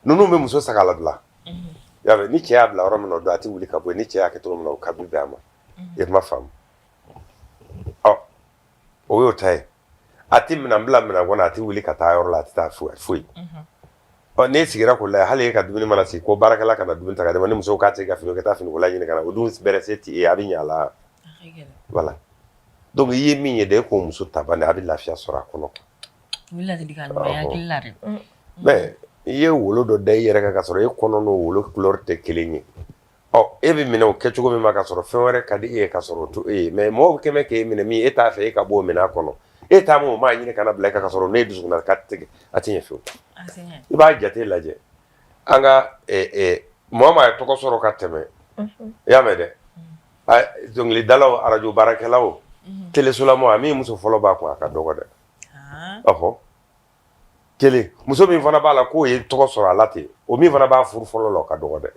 ninnu bɛ muso sagala dilan y'a mɛn ni cɛ y'a bila yɔrɔ min na o don a tɛ wuli ka bɔ yen ni cɛ y'a kɛ cogo min na o kabiri bɛ a ma i ma faamu o y'o ta ye a tɛ minɛn bila minɛn kɔnɔ a tɛ wuli ka taa yɔrɔ la a tɛ taa foyi n'e sigira k'o lajɛ hali e ka dumuni mana sigi ko baarakɛla kana dumuni ta ka d'i ma ni muso k'a tɛ ka fini ka taa finikola ɲini ka na o dun bɛrɛ se tɛ e a bɛ ɲɛ a la voilà donc i ye min ye dɛ e k'o muso ta bani a bɛ lafiya sɔrɔ a kɔnɔ mais i ye wolo dɔ da i yɛrɛ kan ka sɔrɔ e kɔnɔ n'o wolo couleur tɛ kelen ye e bɛ minɛ o kɛcogo min ma ka sɔrɔ fɛn wɛrɛ ka di e ye ka sɔrɔ o to e ye mais mɔgɔw kɛ mɛ k'e minɛ min e t'a fɛ e ka bɔ o minɛn kɔnɔ e t'a ma o maa ɲini kana bila e kan ka sɔrɔ ne dusukun na k'a tɛ tigɛ a tɛ ɲɛ fiyewu i b'a jate lajɛ an ka mɔgɔ maa ye tɔgɔ sɔrɔ ka tɛmɛ i y'a mɛn dɛ dɔnkilidalaw arajo baarakɛlaw telesolamɔgɔ a min muso fɔlɔ b'a kun a ka dɔgɔ dɛ ɔhɔ kelen muso min fana b'a la k'o ye tɔgɔ sɔrɔ a la ten o min fana b'a furu fɔlɔ la o ka dɔgɔ dɛ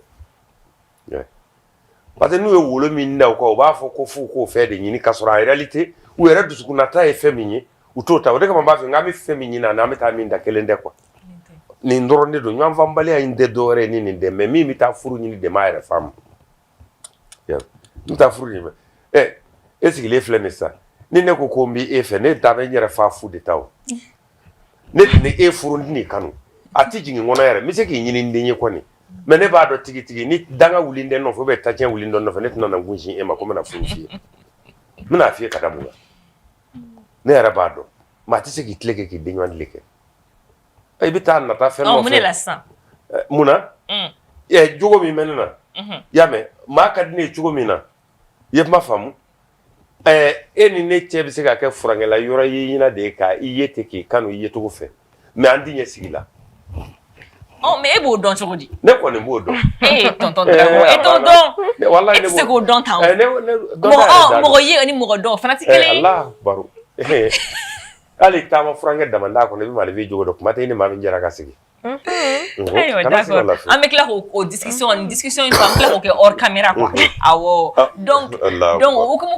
parce que n'u ye wolo min da u kan u b'a fɔ ko f'u k'o fɛn de ɲini ka sɔrɔ en réalité u yɛrɛ dusukunnata ye fɛn min ye u t'o ta o de kama n b'a fɛ n k'an bɛ fɛn min ɲini an bɛ taa min da kelen tɛ quoi nin dɔrɔn de don ɲɔgɔnfanbaliya in tɛ dɔwɛrɛ ye ni nin tɛ mais min bɛ taa furu ɲini de m'a yɛrɛ faamu n bɛ taa furu ɲini e sigilen filɛ nin sisan ni ne ko ko n bɛ e fɛ ne da bɛ n yɛrɛ fa fu de ta o ne tun bɛ e furu ni kanu a tɛ jigin n kɔnɔ yɛrɛ n bɛ se k'i ɲini n den ye kɔni mais ne b'a dɔn tigitigi ni danga wuli n nɔfɛ ou bien tacɛn wuli n nɔfɛ ne tɛna na n kun sin e ma ko n bɛna furu f'i ye n bɛna f'i ye ka da mun kan ne yɛrɛ b'a dɔn maa tɛ se k'i tile kɛ k'i den ɲuman tile kɛ i bɛ taa nata fɛn nɔfɛ mun de la sisan mun na jogo min bɛ ne na i y'a mɛn maa ka di ne ye cogo min na i ye kuma faamu e ni ne cɛ bɛ se ka kɛ furankɛla yɔrɔ ye ɲina de ye ka i ye ten k'i kanu i ye cogo fɛ mais an tɛ ɲɛ sigi la mais e b'o dɔn cogo di ne kɔni b'o dɔn tonton Darago e t'o dɔn wallahi e tɛ se k'o dɔn tan mɔgɔ ye ani mɔgɔ dɔn o fana tɛ kelen ye Allah baro hali taama furankɛ damanda kɔnɔ i bɛ Malibi jogo dɔn kuma tɛ i ni maa min jɛra ka sigi ayiwa d'accord an bɛ tila k'o discussion in to an bɛ tila k'o kɛ hors caméra quoi awɔ donc o hukumu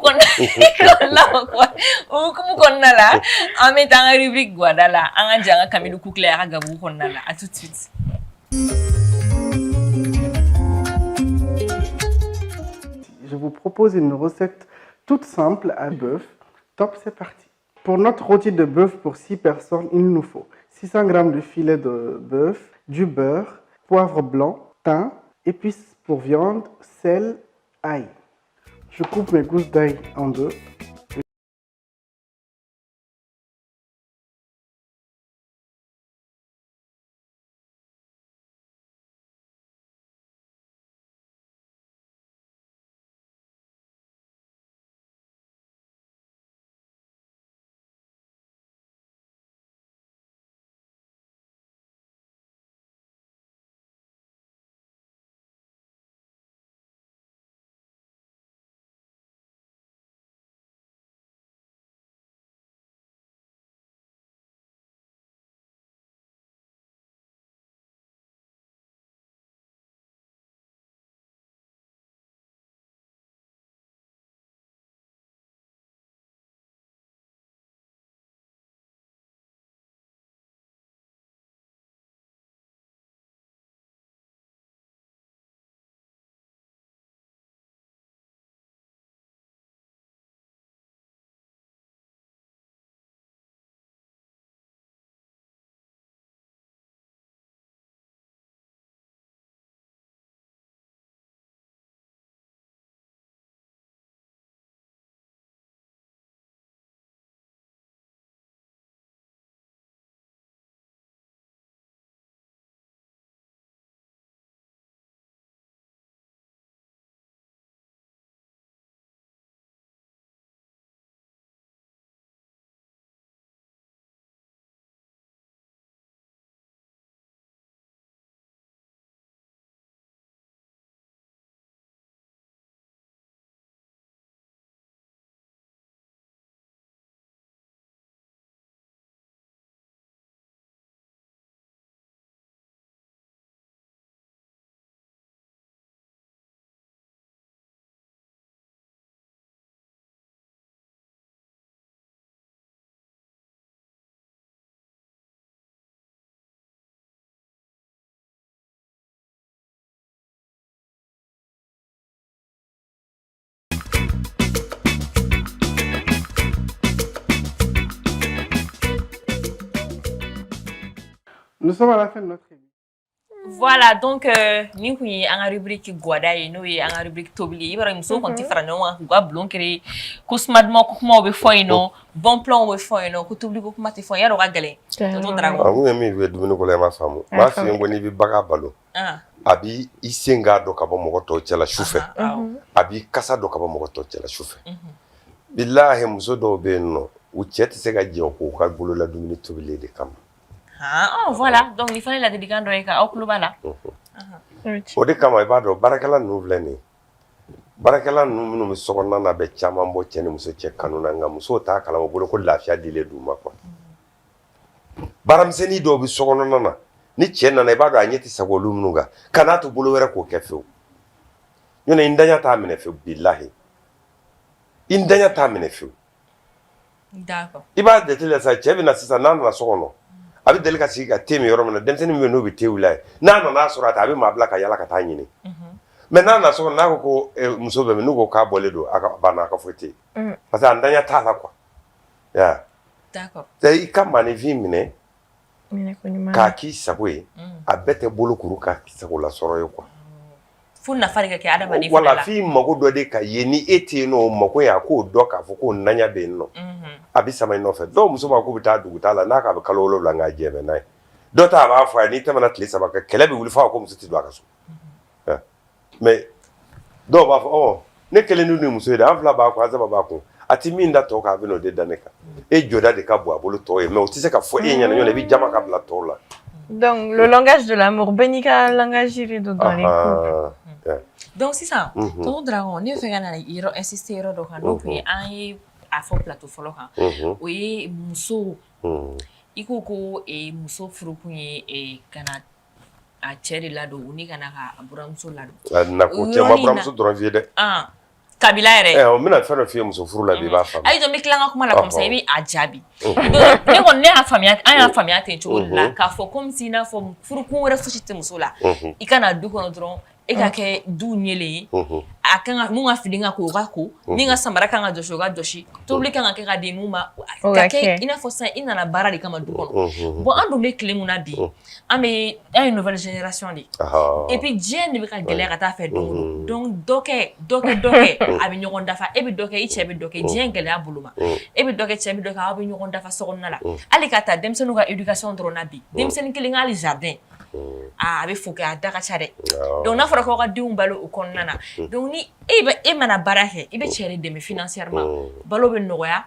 kɔnɔna la an bɛ taa an ka rubrique guwada la an ka jɛ an ka Kamilu Kukula a ka gabugu kɔnɔna la à tout de suite. Je vous propose une recette toute simple à bœuf. Top, c'est parti. Pour notre rôti de bœuf pour 6 personnes, il nous faut 600 g de filet de bœuf, du beurre, poivre blanc, thym, épices pour viande, sel, ail. Je coupe mes gousses d'ail en deux. Nous sommes à la fin de notre émission. Voilà, donc, nous avons une rubrique Guada et nous avons une rubrique Tobili. Nous avons une rubrique Blonkeré, Kousmadmo, Koukmo, Befoino, Bon plan, Befoino, Koutubli, Koukma, Tefoya, Rogalé. Ah, oui, mais je vais devenir ma femme. Ma fille, on est bagabalo. Abi, isenga do kabo mogoto tela choufe. Abi, kasa do kabo mogoto tela choufe. Billahi, muso do benno. Ou tchète, c'est que j'ai encore boulot la dumini Tobili de Kam. Ah, voilà. Donc, il fallait la dédicace au club là. O de kama i b'a dɔn baarakɛla ninnu filɛ nin ye baarakɛla ninnu minnu bɛ sokɔnɔna na bɛ caman bɔ cɛ ni muso cɛ kanu na nka musow t'a kalama u bolo ko lafiya dilen d'u ma quoi baaramisɛnnin dɔw bɛ sokɔnɔna na ni cɛ nana i b'a dɔn a ɲɛ tɛ sago olu minnu kan kan'a to bolo wɛrɛ k'o kɛ fewu ɲɔnɛ i ntanya t'a minɛ fewu bilahi i ntanya t'a minɛ fewu D'accord. I b'a jateminɛ sa cɛ bɛ na sisan n'a nana so kɔnɔ a bɛ deli ka sigi ka te min yɔrɔ min na denmisɛnnin min bɛ n'o bɛ te wuli a ye n'a nana sɔrɔ a ta a bɛ maa bila ka yala ka taa ɲini mais n'a nana so kɔnɔ n'a ko ko muso bɛ min n'u ko k'a bɔlen don a ka banna a ka foyi tɛ yen parce que a ntanya t'a la quoi ya D'accord. i ka maninfin minɛ k'a k'i sago ye a bɛɛ tɛ bolo kuru k'a k'i sago la sɔrɔ ye quoi Fo nafa de ka kɛ adamaden wala f'i mago dɔ de ka ye ni e tɛ yen nɔ o mago ye a k'o dɔn k'a fɔ ko ntanya bɛ yen nɔ a bɛ sama i nɔfɛ dɔw muso b'a k'u bɛ taa dugutaa la n'a k'a bɛ kalo 7 nka jɛmɛ n'a ye dɔ ta a b'a fɔ a ye n'i tɛmɛna tile 3 kɛ kɛlɛ bɛ wuli f'a ko muso tɛ don a ka so mais dɔw b'a fɔ ne kelen ni muso ye dɛ an fila b'a kun an saba b'a kun a tɛ min da tɔw kan a bɛ n'o de da ne kan e jɔda de ka bon a bolo tɔw ye mais o tɛ se ka fɔ e ɲɛna ɲɔgɔn i bɛ jama ka bila tɔw la. Donc le langage de l'amour Benika langage dans les couples. Donc c'est ça. Tonton Dragon ne fɛ ka na insister yɔrɔ dɔ kan n'o tun ye an ye a fɔ plateau fɔlɔ kan o ye muso i ko ko muso furukun ye ka na a cɛ de ladon u ni ka na ka buramuso ladon. Na ko cɛ ma buramuso dɔrɔn f'i ye dɛ. Kabila yɛrɛ. O bɛna fɛn dɔ f'i ye muso furu la bi i b'a faamu. Ayi jɔn bɛ tila n ka kuma la comme ça i bɛ a jaabi. Ne kɔni ne y'a faamuya an y'a faamuya ten cogo de la k'a fɔ comme si i n'a fɔ furukun wɛrɛ fosi tɛ muso la i ka na du kɔnɔ dɔrɔn e ka kɛ du ɲɛlen ye a kan ka mun ka fini ka ko o ka ko min ka samara kan ka jɔsi o ka jɔsi tobili kan ka kɛ ka di mun ma ka kɛ i n'a fɔ sisan i nana baara de kama du kɔnɔ bon an dun bɛ tile mun na bi an ye nouvelle génération de et puis diɲɛ de bɛ ka gɛlɛya ka taa fɛ don o don donc dɔ kɛ a bɛ ɲɔgɔn dafa e bɛ dɔ kɛ i cɛ bɛ dɔ kɛ diɲɛ gɛlɛya bolo ma e bɛ dɔ kɛ cɛ bɛ dɔ kɛ aw bɛ ɲɔgɔn dafa sokɔnɔna la hali ka taa denmisɛnninw ka éducation dɔrɔn na bi denmisɛnnin kelen ka hali jardin a bɛ fo kɛ a da ka ca dɛ donc n'a fɔra k'aw ka denw balo o kɔnɔna na donc ni e mana baara kɛ i bɛ cɛ de dɛmɛ financièrement balo bɛ nɔgɔya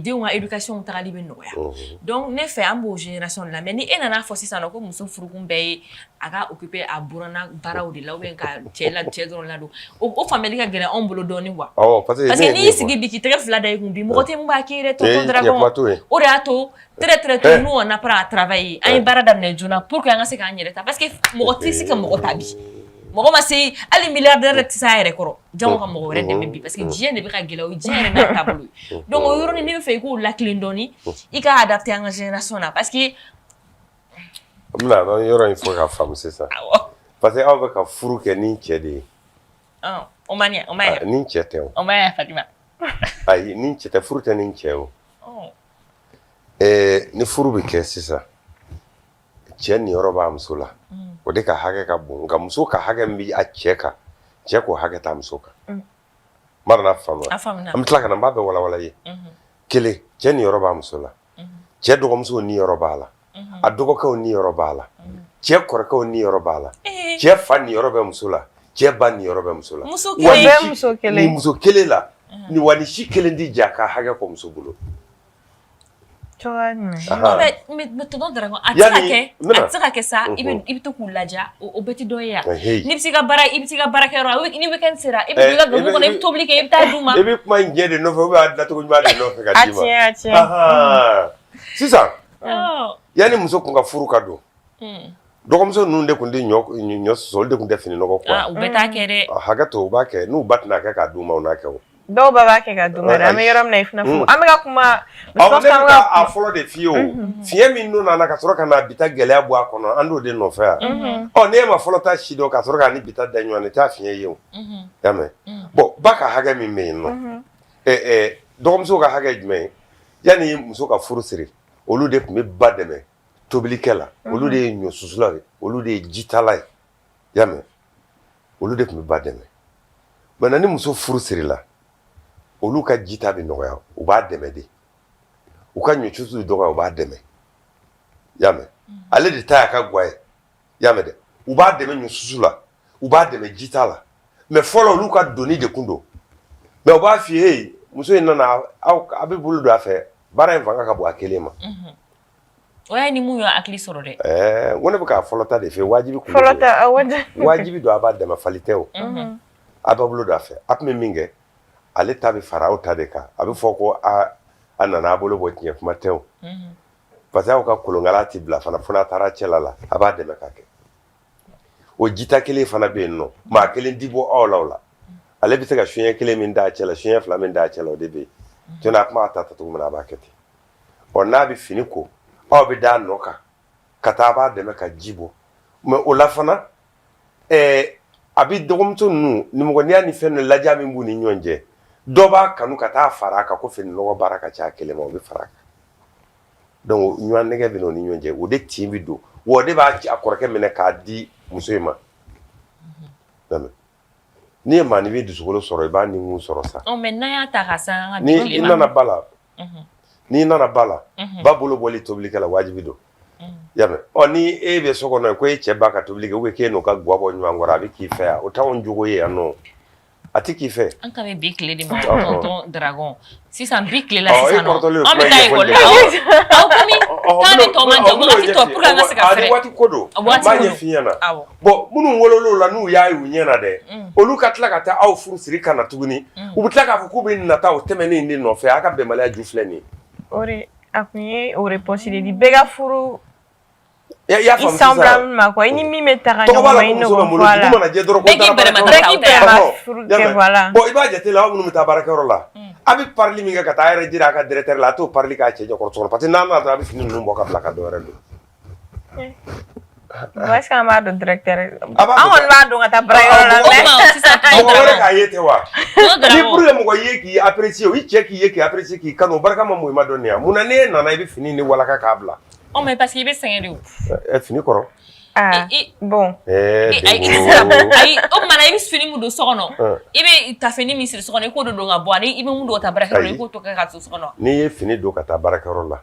denw ka éducation tagali bɛ nɔgɔya donc ne fɛ an b'o génération de la mais ni e nana fɔ sisan nɔ ko muso furukun bɛɛ ye a ka occuper a buranna baaraw de la ou bien ka cɛ dɔrɔn ladon o faamuyali ka gɛlɛn anw bolo dɔɔnin quoi parce que n'i y'i sigi bi k'i tɛgɛ fila da i kun bi mɔgɔ tɛ mun b'a k'i yɛrɛ tonton Dragon o de y'a to très tôt nous on apprend à travailler an ye baara daminɛ joona pour que an ka se k'an yɛrɛ ta parce que mɔgɔ tɛ se ka mɔgɔ ta bi mɔgɔ ma se hali milliardaire tɛ se a yɛrɛ kɔrɔ jango ka mɔgɔ wɛrɛ dɛmɛ bi parce que diɲɛ de bɛ ka gɛlɛya o ye diɲɛ yɛrɛ n'a taabolo ye donc o yɔrɔnin ne bɛ fɛ i k'o lakilen dɔɔnin i ka adapter an ka génération na parce que n bɛna yɔrɔ in fɔ ka faamu sisan parce que aw bɛ ka furu kɛ ni cɛ de ye o ma ɲɛ ni cɛ tɛ o o ma ɲɛ Fatima ayi ni cɛ tɛ furu tɛ ni cɛ o ni furu bɛ kɛ sisan cɛ niyɔrɔ b'a muso la o de ka hakɛ ka bon nka muso ka hakɛ min bɛ a cɛ kan cɛ k'o hakɛ t'a muso kan ma dɔn n'a faamuya an bɛ tila ka na n b'a bɛɛ walawala ye kelen cɛ niyɔrɔ b'a muso la cɛ dɔgɔmuso niyɔrɔ b'a la a dɔgɔkɛw niyɔrɔ b'a la cɛ kɔrɔkɛw niyɔrɔ b'a la cɛ fa niyɔrɔ bɛ muso la cɛ ba niyɔrɔ bɛ muso la ni muso kelen la ni wa ni si kelen di ja ka hakɛ kɔ muso bolo. mais tonton Dragon a tɛ se ka kɛ sa i bɛ to k'u laja o bɛɛ tɛ dɔ ye yan n'i bɛ se ka baarakɛyɔrɔ ni weekend sera i bɛ don i ka gabugu kɔnɔ i bɛ tobili kɛ i bɛ taa d'u ma. i bɛ kuma in jɛ de nɔfɛ ou bien a dilancogo ɲuman de nɔfɛ ka d'i ma. a tiɲɛ sisan yanni muso kun ka furu ka don dɔgɔmuso ninnu de tun tɛ ɲɔ sɔsɔ olu de tun tɛ fini nɔgɔ quoi. u bɛ taa kɛ dɛ. hakɛ to u b'a kɛ n'u ba tɛna kɛ k'a d'u ma u n'a kɛ o. dɔw b'a kɛ ka d'u ma dɛ an bɛ yɔrɔ min na i fana fo an bɛ ka kuma. ne bɛ ka a fɔlɔ de f'i ye o fiɲɛ min dun nana ka sɔrɔ ka na bita gɛlɛya bɔ a kɔnɔ an t'o de nɔfɛ yan n'e ma fɔlɔ ta si dɔn ka sɔrɔ k'a ni bita da ɲɔgɔn na i t'a fiɲɛ ye o y'a mɛn bon ba ka hakɛ min bɛ yen nɔ dɔgɔmuso ka hakɛ jumɛn ye yanni muso ka furu siri olu de tun bɛ ba dɛmɛ tobilikɛla olu de ye ɲɔsusula ye olu de ye jitala ye y'a mɛn olu de tun bɛ ba dɛmɛ maintenant ni muso furu sirila olu ka jita bɛ nɔgɔya u b'a dɛmɛ de u ka ɲɔsusu dɔgɔya u b'a dɛmɛ y'a mɛn ale de ta y'a ka guwa ye y'a mɛn dɛ u b'a dɛmɛ ɲɔsusu la u b'a dɛmɛ jita la mais fɔlɔ olu ka doni de kun don mais u b'a f'i ye muso in nana a bɛ bolo don a fɛ baara in fanga ka bon a kelen ma o y'a ni mun y'a hakili sɔrɔ dɛ n ko ne bɛ k'a fɔlɔ ta de fɛ wajibi kun wajibi don a b'a dɛmɛ fali tɛ o a b'a bolo don a fɛ a tun bɛ min kɛ ale ta bɛ fara aw ta de kan a bɛ fɔ ko a nana a bolo bɔ tiɲɛ kuma tɛ o parce que aw ka kolonkala tɛ bila fana fo n'a taara cɛla la a b'a dɛmɛ ka kɛ o jita kelen fana bɛ yen nɔ maa kelen di bɔ aw la o la ale bɛ se ka suɲɛ kelen min d'a cɛ la suɲɛ fila min d'a cɛ la o de bɛ yen jɔn a kuma ta cogo min na a b'a kɛ ten ɔ n'a bɛ fini ko aw bɛ d'a nɔ kan ka taa a b'a dɛmɛ ka ji bɔ mais o la fana a bɛ dɔgɔmuso ninnu nimɔgɔniya ni fɛn dɔ ladiya min b'u ni ɲɔgɔn cɛ dɔ b'a kanu ka taa fara a kan ko fini nɔgɔ baara ka ca a kelen ma o bɛ fara a kan donc ɲɔgɔn nɛgɛ bɛ n'o ni ɲɔgɔn cɛ o de tin bɛ don wa o de b'a a kɔrɔkɛ minɛ k'a di muso in ma n'i ye maa ni bɛ dusukolo sɔrɔ i b'a ni mun sɔrɔ sa mais n'an y'a ta ka san an ka ni i nana ba la n'i nana ba la ba bolo bɔli tobilikɛla wajibi don y'a mɛn ɔ ni e bɛ so kɔnɔ ko e cɛ ba ka tobili kɛ ou bien k'e n'o ka guwa bɔ ɲɔgɔn kɔrɔ a bɛ k'i fɛ yan o t'anw jogo ye yan nɔ a tɛ k'i fɛ an ka bɛ bi tile de ma tonton Dragon sisan bi tile la sisan nɔ an bɛ taa ekɔli la aw komi k'an bɛ tɔ man jan wagati tɔ pour que an ka se ka fɛɛrɛ waati ko don n b'a ɲɛf'i ɲɛna bon minnu wolol'o la n'u y'a ye u ɲɛna dɛ olu ka tila ka taa aw furu siri ka na tuguni u bɛ tila k'a fɔ k'u bɛ nata o tɛmɛnen de nɔfɛ a ka bɛnbaliya ju filɛ nin ye o de a kun ye o réponse de di bɛɛ ka furu i y'a faamu sisan semble ma quoi i ni min bɛ taga ɲɔgɔn ma i n'o voilà dugu mana jɛ dɔrɔn ko bɛɛ k'i bɛrɛma furu kɛ voilà bon i b'a jate la aw minnu bɛ taa baarakɛyɔrɔ la a bɛ parili min kɛ ka taa a yɛrɛ jira a ka directeur la a t'o parili k'a cɛ ɲɛkɔrɔ so kɔnɔ parce que n'a nana dɔrɔn a bɛ fini ninnu bɔ ka bila ka dɔ wɛrɛ don est-ce que an b'a dɔn directeur an kɔni b'a dɔn ka taa baarakɛyɔrɔ la mɔgɔ wɛrɛ k'a ye tɛ wa ni pour que mɔgɔ ye k'i apprécier o i cɛ k'i ye k'i apprécier k'i kanu o barika ma bon i ma dɔn nin ya mun na n'e nana i bɛ fini ni walaka k'a bila mais parce que i bɛ sɛgɛn de o fini kɔrɔ bon ayi o kumana i bɛ fini mun don so kɔnɔ i bɛ ta fini min siri so kɔnɔ i k'o de don ka bɔ ani i bɛ mun don ka taa baarakɛyɔrɔ la i k'o to kɛ ka to so kɔnɔ n'i ye fini don ka taa baarakɛyɔrɔ la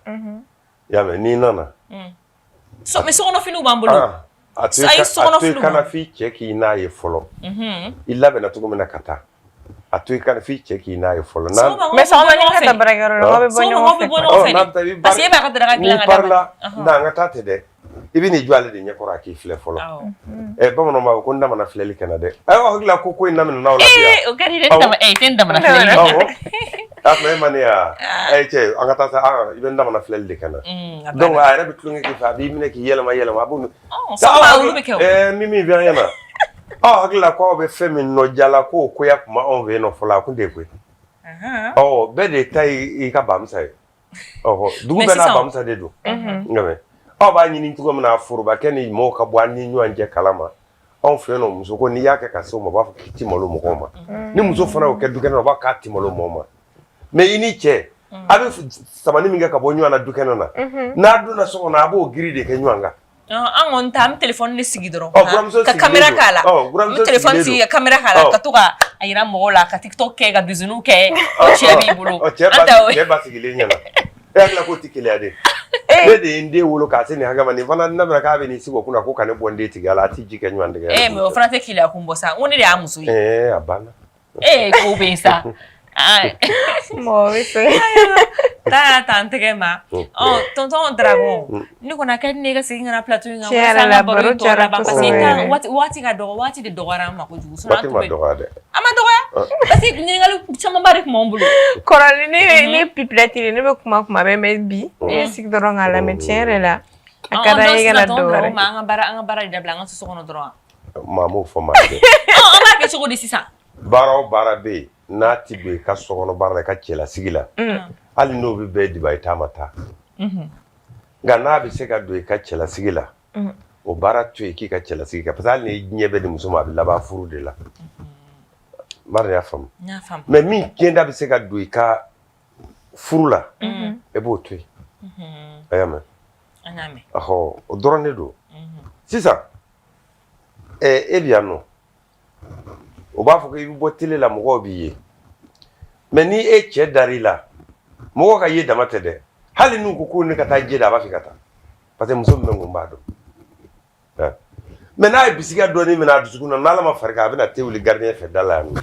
y'a mɛn n'i nana mais sokɔnɔ finiw b'an bolo a to i kana f'i cɛ k'i n'a ye fɔlɔ i labɛnna cogo min na ka taa a to i kana f'i cɛ k'i n'a ye fɔlɔ mais sɔgɔma ni ka taa baarakɛyɔrɔ la aw bɛ bɔ ɲɔgɔn fɛ parce que e b'a ka daraka dilan ka d'a ma n'a an ka taa ten dɛ i bɛ n'i jɔ ale de ɲɛkɔrɔ a k'i filɛ fɔlɔ bamananw b'a fɔ ko n damana filɛli kɛnɛ dɛ aw hakili ko in daminɛ n'aw la bi o ka di dɛ tɛ n damana filɛli a tuma e ma ne ya cɛ an ka taa sa i bɛ n damana filɛli de kɛnɛ donc a yɛrɛ bɛ tulonkɛ k'i fɛ a b'i minɛ k'i yɛlɛma yɛlɛma a b'o min bɛ an ɲɛna aw hakili la ko aw bɛ fɛn min nɔ jala k'o koya tuma anw fɛ yen nɔ fɔlɔ a kun tɛ koyi bɛɛ de ta i ka bamusa ye dugu bɛɛ n'a bamusa de don nka mɛ aw b'a ɲini cogo min na forobakɛ ni mɔgɔw ka bɔ an ni ɲɔgɔn cɛ kalama anw fɛ yen nɔ muso ko n'i y'a kɛ ka se o ma u b'a fɔ k'i ti malo mɔgɔw ma ni muso fana y'o kɛ dukɛnɛ na u b'a k'a ti malo mɔgɔw ma mais i ni cɛ a bɛ samani min kɛ ka bɔ ɲɔgɔn na dukɛnɛ na n'a donna so kɔnɔ a b'o giri de kɛ ɲɔgɔn kan an kɔni ta an bɛ téléphone de sigi dɔrɔn ka caméra k'a la an bɛ téléphone sigi ka caméra k'a la ka to ka a yira mɔgɔw la ka TikTok kɛ ka bisounours kɛ o cɛ b'i bolo cɛ ba sigilen ɲɛna e hakili la k'o tɛ keleya de ne de ye n den wolo k'a se nin hakɛ ma nin fana n'a bɛna k'a bɛ nin sigi o kunna ko ka ne bɔ n den tigi a la a tɛ ji kɛ ɲɔgɔn tigɛ mais o fana tɛ keleya kun bɔ sa n ko ne de y'a muso ye a banna ko bɛ yen sa mɔgɔ bɛ fɛ taa ta n tɛgɛ ma tonton Dragon ne kɔni a ka di ne ka segin ka na plateau in kan tiɲɛ yɛrɛ la baro diyara kosɛbɛ waati ka dɔgɔ waati de dɔgɔyara an ma kojugu waati ma dɔgɔya dɛ a ma dɔgɔya parce que ɲininkali camanba de tun b'an bolo kɔrɔlen ne pipilɛti de ne bɛ kuma bɛɛ mɛ bi ne ye sigi dɔrɔn k'a lamɛn tiɲɛ yɛrɛ la a ka d'an ye ka na dɔ wɛrɛ an ka baara de dabila an ka to so kɔnɔ dɔrɔn maa m'o fɔ maa kɛ an b'a kɛ cogo di sisan baara o baara bɛ yen n'a ti don i ka sokɔnɔ baara la i ka cɛlasigi la hali n'o bɛ bɛɛ diba i taama taa nka n'a bɛ se ka don i ka cɛlasigi la o baara to yen k'i ka cɛlasigi kɛ parce que hali ni ɲɛ bɛ di muso ma a bɛ laban furu de la Mari y'a faamu mais min kɛnda bɛ se ka don i ka furu la e b'o to yen a y'a mɛn o dɔrɔn de don sisan e bi yan nɔ o b'a fɔ ko i bɛ bɔ télé la mɔgɔw b'i ye mais ni e cɛ dar'i la mɔgɔ ka ye dama tɛ dɛ hali n'u ko ko ne ka taa je da a b'a fɛ ka taa parce que muso min bɛ n kun b'a dɔn mais n'a ye bisikiya dɔɔni minɛ a dusukun na n'Ala ma far'i kan a bɛna thé wuli gardien fɛ da la yan nɔ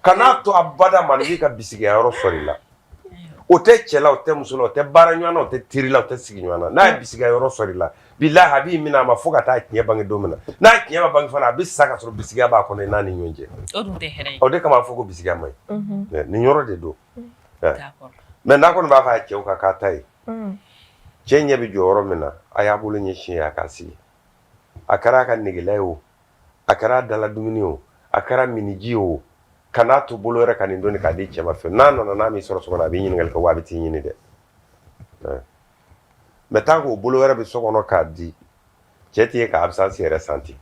kana to abada manifin ka bisikiya yɔrɔ sɔrɔ i la o tɛ cɛ la o tɛ muso la o tɛ baara ɲɔgɔn na o tɛ teri la o tɛ sigi ɲɔgɔn na n'a ye bisikiya yɔrɔ sɔrɔ i la bilahi a b'i minɛ a ma fo ka taa tiɲɛ bange don min na n'a tiɲɛ ma bange fana a bɛ sa ka sɔrɔ bisikiya b'a kɔnɔ i n'a ni ɲɔgɔn cɛ o de kama a fɔ ko bisikiya man ɲi nin yɔrɔ de don mais n'a kɔni b'a fɛ a cɛw ka k'a ta ye cɛ ɲɛ bɛ jɔ yɔrɔ min na a y'a bolo ɲɛsin a k'a sigi a kɛra a ka negela ye o a kɛra a dala dumuni o a kɛra miniji o kana to bolo yɛrɛ ka nin doni k'a di cɛ ma fɛ n'a nana n'a min sɔrɔ so kɔnɔ a bɛ ɲininkali kɛ wa a bɛ t'i ɲini dɛ mais tant que o bolo wɛrɛ bɛ so kɔnɔ k'a di cɛ t'i ye ka absence yɛrɛ santi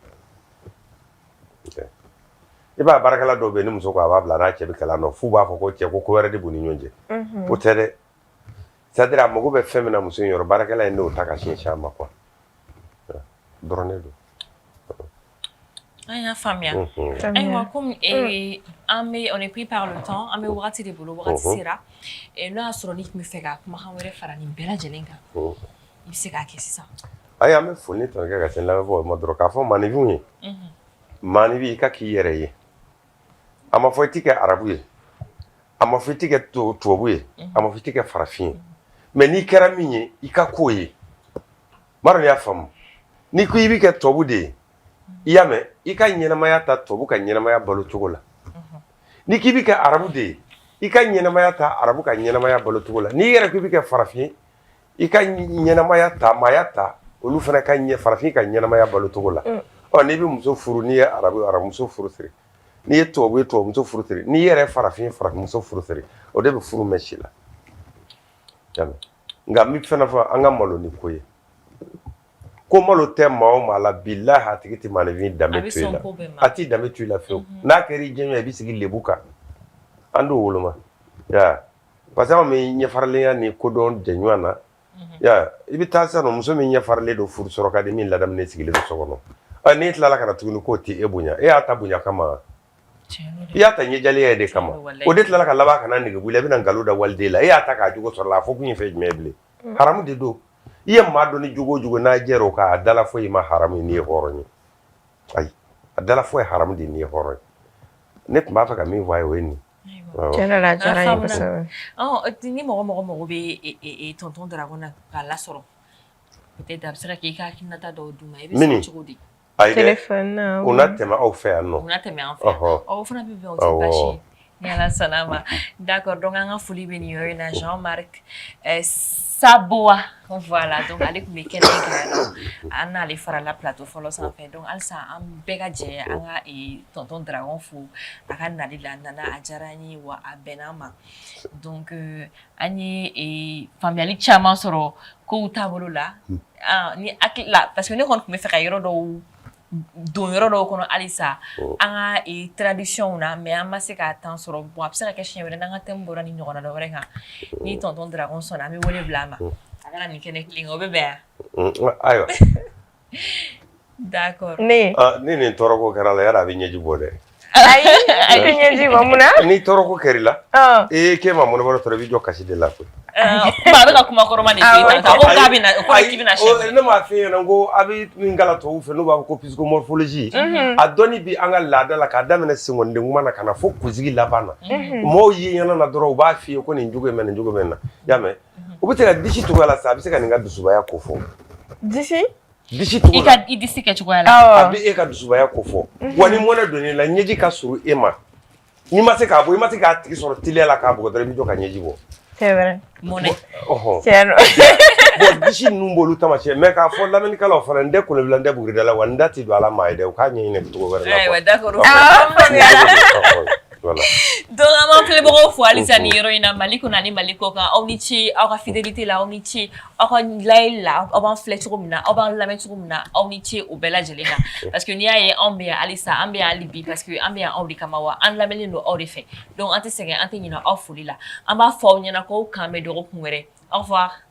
i b'a baarakɛla dɔw bɛ yen ni muso ko a b'a bila n'a cɛ bɛ kalan nɔ f'u b'a fɔ ko cɛ ko wɛrɛ de b'u ni ɲɔgɔn cɛ o tɛ dɛ c'est-à-dire a mago bɛ fɛn min na muso in yɔrɔ baarakɛla in n'o ta ka sinsin a ma quoi dɔrɔn de don. An y'a faamuya ayiwa comme on est pris par le temps an bɛ wagati de bolo wagati sera n'o y'a sɔrɔ n'i tun bɛ fɛ ka kumakan wɛrɛ fara nin bɛɛ lajɛlen kan i bɛ se k'a kɛ sisan. ayi an bɛ foli tɔ kɛ ka se lamɛnbagaw ma dɔrɔn k'a fɔ maanifinw ye maanifin i ka k'i yɛrɛ ye a ma fɔ i tɛ kɛ arabu ye a ma fɔ i tɛ kɛ tubabu ye a ma fɔ i tɛ kɛ farafin ye mais n'i kɛra min ye i ka k'o ye mara y'a faamu n'i ko i bɛ kɛ tubabu de ye i y'a mɛn i ka ɲɛnamaya ta tubabu ka ɲɛnamaya balo cogo la n'i k'i bɛ kɛ arabu de ye i ka ɲɛnamaya ta arabu ka ɲɛnamaya balo cogo la n'i yɛrɛ ko i bɛ kɛ farafin ye i ka ɲɛnamaya ta maaya ta olu fana ka farafin ka ɲɛnamaya balo cogo la n'i bɛ muso furu n'i ye aramuso furu siri n'i ye tubabu ye tubabumuso furu siri n'i yɛrɛ farafin farafinmuso furu siri o de bɛ furu mɛn si la nka n bɛ fɛn fɔ an ka malo ni ko ye ko malo tɛ maa o maa la bilahi a tigi tɛ maanifin danbe to i la a t'i danbe to i la fiyewu n'a kɛra i jɛɲɔgɔn ye i bɛ sigi lebu kan an t'o woloma parce que anw bɛ ɲɛfaralenya ni kodɔn jɛ ɲɔgɔn na i bɛ taa sisan nɔ muso min ɲɛfaralen don furu sɔrɔ ka di min ladamunen sigilen don so kɔnɔ n'e tilala ka na tuguni k'o tɛ e bonya e y'a ta bonya kama i y'a ta ɲɛjɛlenya de kama o de tilala ka laban ka na nege bɔ i la i bɛna nkalon da waliden la e y'a ta k'a jogo sɔrɔ la a fɔ kun ye fɛn jumɛn ye bilen haramu de don i ye maa dɔn ni jogo o jogo n'a jɛra o kan a dala foyi ma haramu ye n'i ye hɔrɔn ye ayi a dala foyi haramu de n'i ye hɔrɔn ye ne tun b'a fɛ ka min fɔ a ye o ye nin tiɲɛna la diyara n ye kosɛbɛ ni mɔgɔ mago bɛ tonton Daragon na k'a lasɔrɔ peut-être a bɛ se ka kɛ i ka hakilinata dɔw d'u ma i bɛ sɔrɔ cogo di téléphone na o na tɛmɛ aw fɛ yan nɔ o na tɛmɛ an fɛ o fana bɛ bɛn o tɛ baasi ye ni Ala sɔnna a ma d'accord donc an ka foli bɛ nin yɔrɔ in na Jean-Marc Saboa voilà donc ale tun bɛ kɛnɛ kɛ yan nɔ an n'ale farala plateau fɔlɔ sanfɛ donc halisa an bɛɛ ka jɛ an ka tonton Daragon fo a ka nali la a nana a diyara an ye wa a bɛnna an ma donc an ye faamuyali caman sɔrɔ kow taabolo la ni hakili la parce que ne kɔni tun bɛ fɛ ka yɔrɔ dɔw don yɔrɔ dɔw kɔnɔ halisa an ka tradition na mais an ma se k'a temps sɔrɔ bon a bɛ se ka kɛ siɲɛ wɛrɛ n'an ka thème bɔra ni ɲɔgɔnna dɔ wɛrɛ kan ni tonton Daragon sɔnna an bɛ wele bila a ma a kana nin kɛnɛ kilen o bɛ bɛn yan ayiwa d'accord ni nin tɔɔrɔ ko kɛra la yala a bɛ ɲɛji bɔ dɛ ayi a tɛ ɲɛji bɔ mun na ni tɔɔrɔ ko kɛra i la k'e ma mɔnɔbɔrɔ tɔrɔ i bɛ jɔ kasi de la koyi a bɛ ka kuma kɔrɔma de fɛ tan ko k'a bɛ na ko k'i bɛna siɲɛ ne m'a f'i ɲɛna ko a bɛ min kala tubabu fɛ n'u b'a fɔ ko psychomorphologie a dɔnni bi an ka laada la k'a daminɛ sengɔnden kuma na ka na fo kunsigi laban na mɔgɔw ye ɲɛna na dɔrɔn u b'a f'i ye ko nin jogo in bɛ nin jogo bɛ nin na i y'a mɛn u bɛ se ka disi cogoya la sa a bɛ se ka nin ka dusubaya ko fɔ disi cogo la i disi kɛ cogoya la a bɛ e ka dusubaya ko fɔ wa ni mɔnɛ donn'i la ɲɛji ka surun e ma n'i ma se k'a bɔ i ma se k'a tigi sɔrɔ teliya la k'a bugɔ dɔrɔn i bɛ jɔ ka ɲɛji bɔ c'est vrai mɔnɛ bon disi ninnu b'olu tamasiyɛn mais k'a fɔ lamɛnnikɛlaw fana n tɛ kolonfila n tɛ buguridala la wa n da tɛ don ala maa ye dɛ u k'a ɲɛɲini cogo wɛrɛ la ayiwa d'accord donc an b'an filɛbagaw fo halisa nin yɔrɔ in na Mali kɔnɔ ani Mali kɔ kan aw ni ce aw ka fidélité la aw ni ce aw ka layɛli la aw b'an filɛ cogo min na aw b'an lamɛn cogo min na aw ni ce o bɛɛ lajɛlen na parce que n'i y'a ye anw bɛ yan halisa an bɛ yan hali bi parce que an bɛ yan aw de kama wa an lamɛnnen don aw de fɛ donc an tɛ sɛgɛn an tɛ ɲinɛ aw foli la an b'a fɔ aw ɲɛna k'aw kan bɛ dɔgɔkun wɛrɛ Au revoir.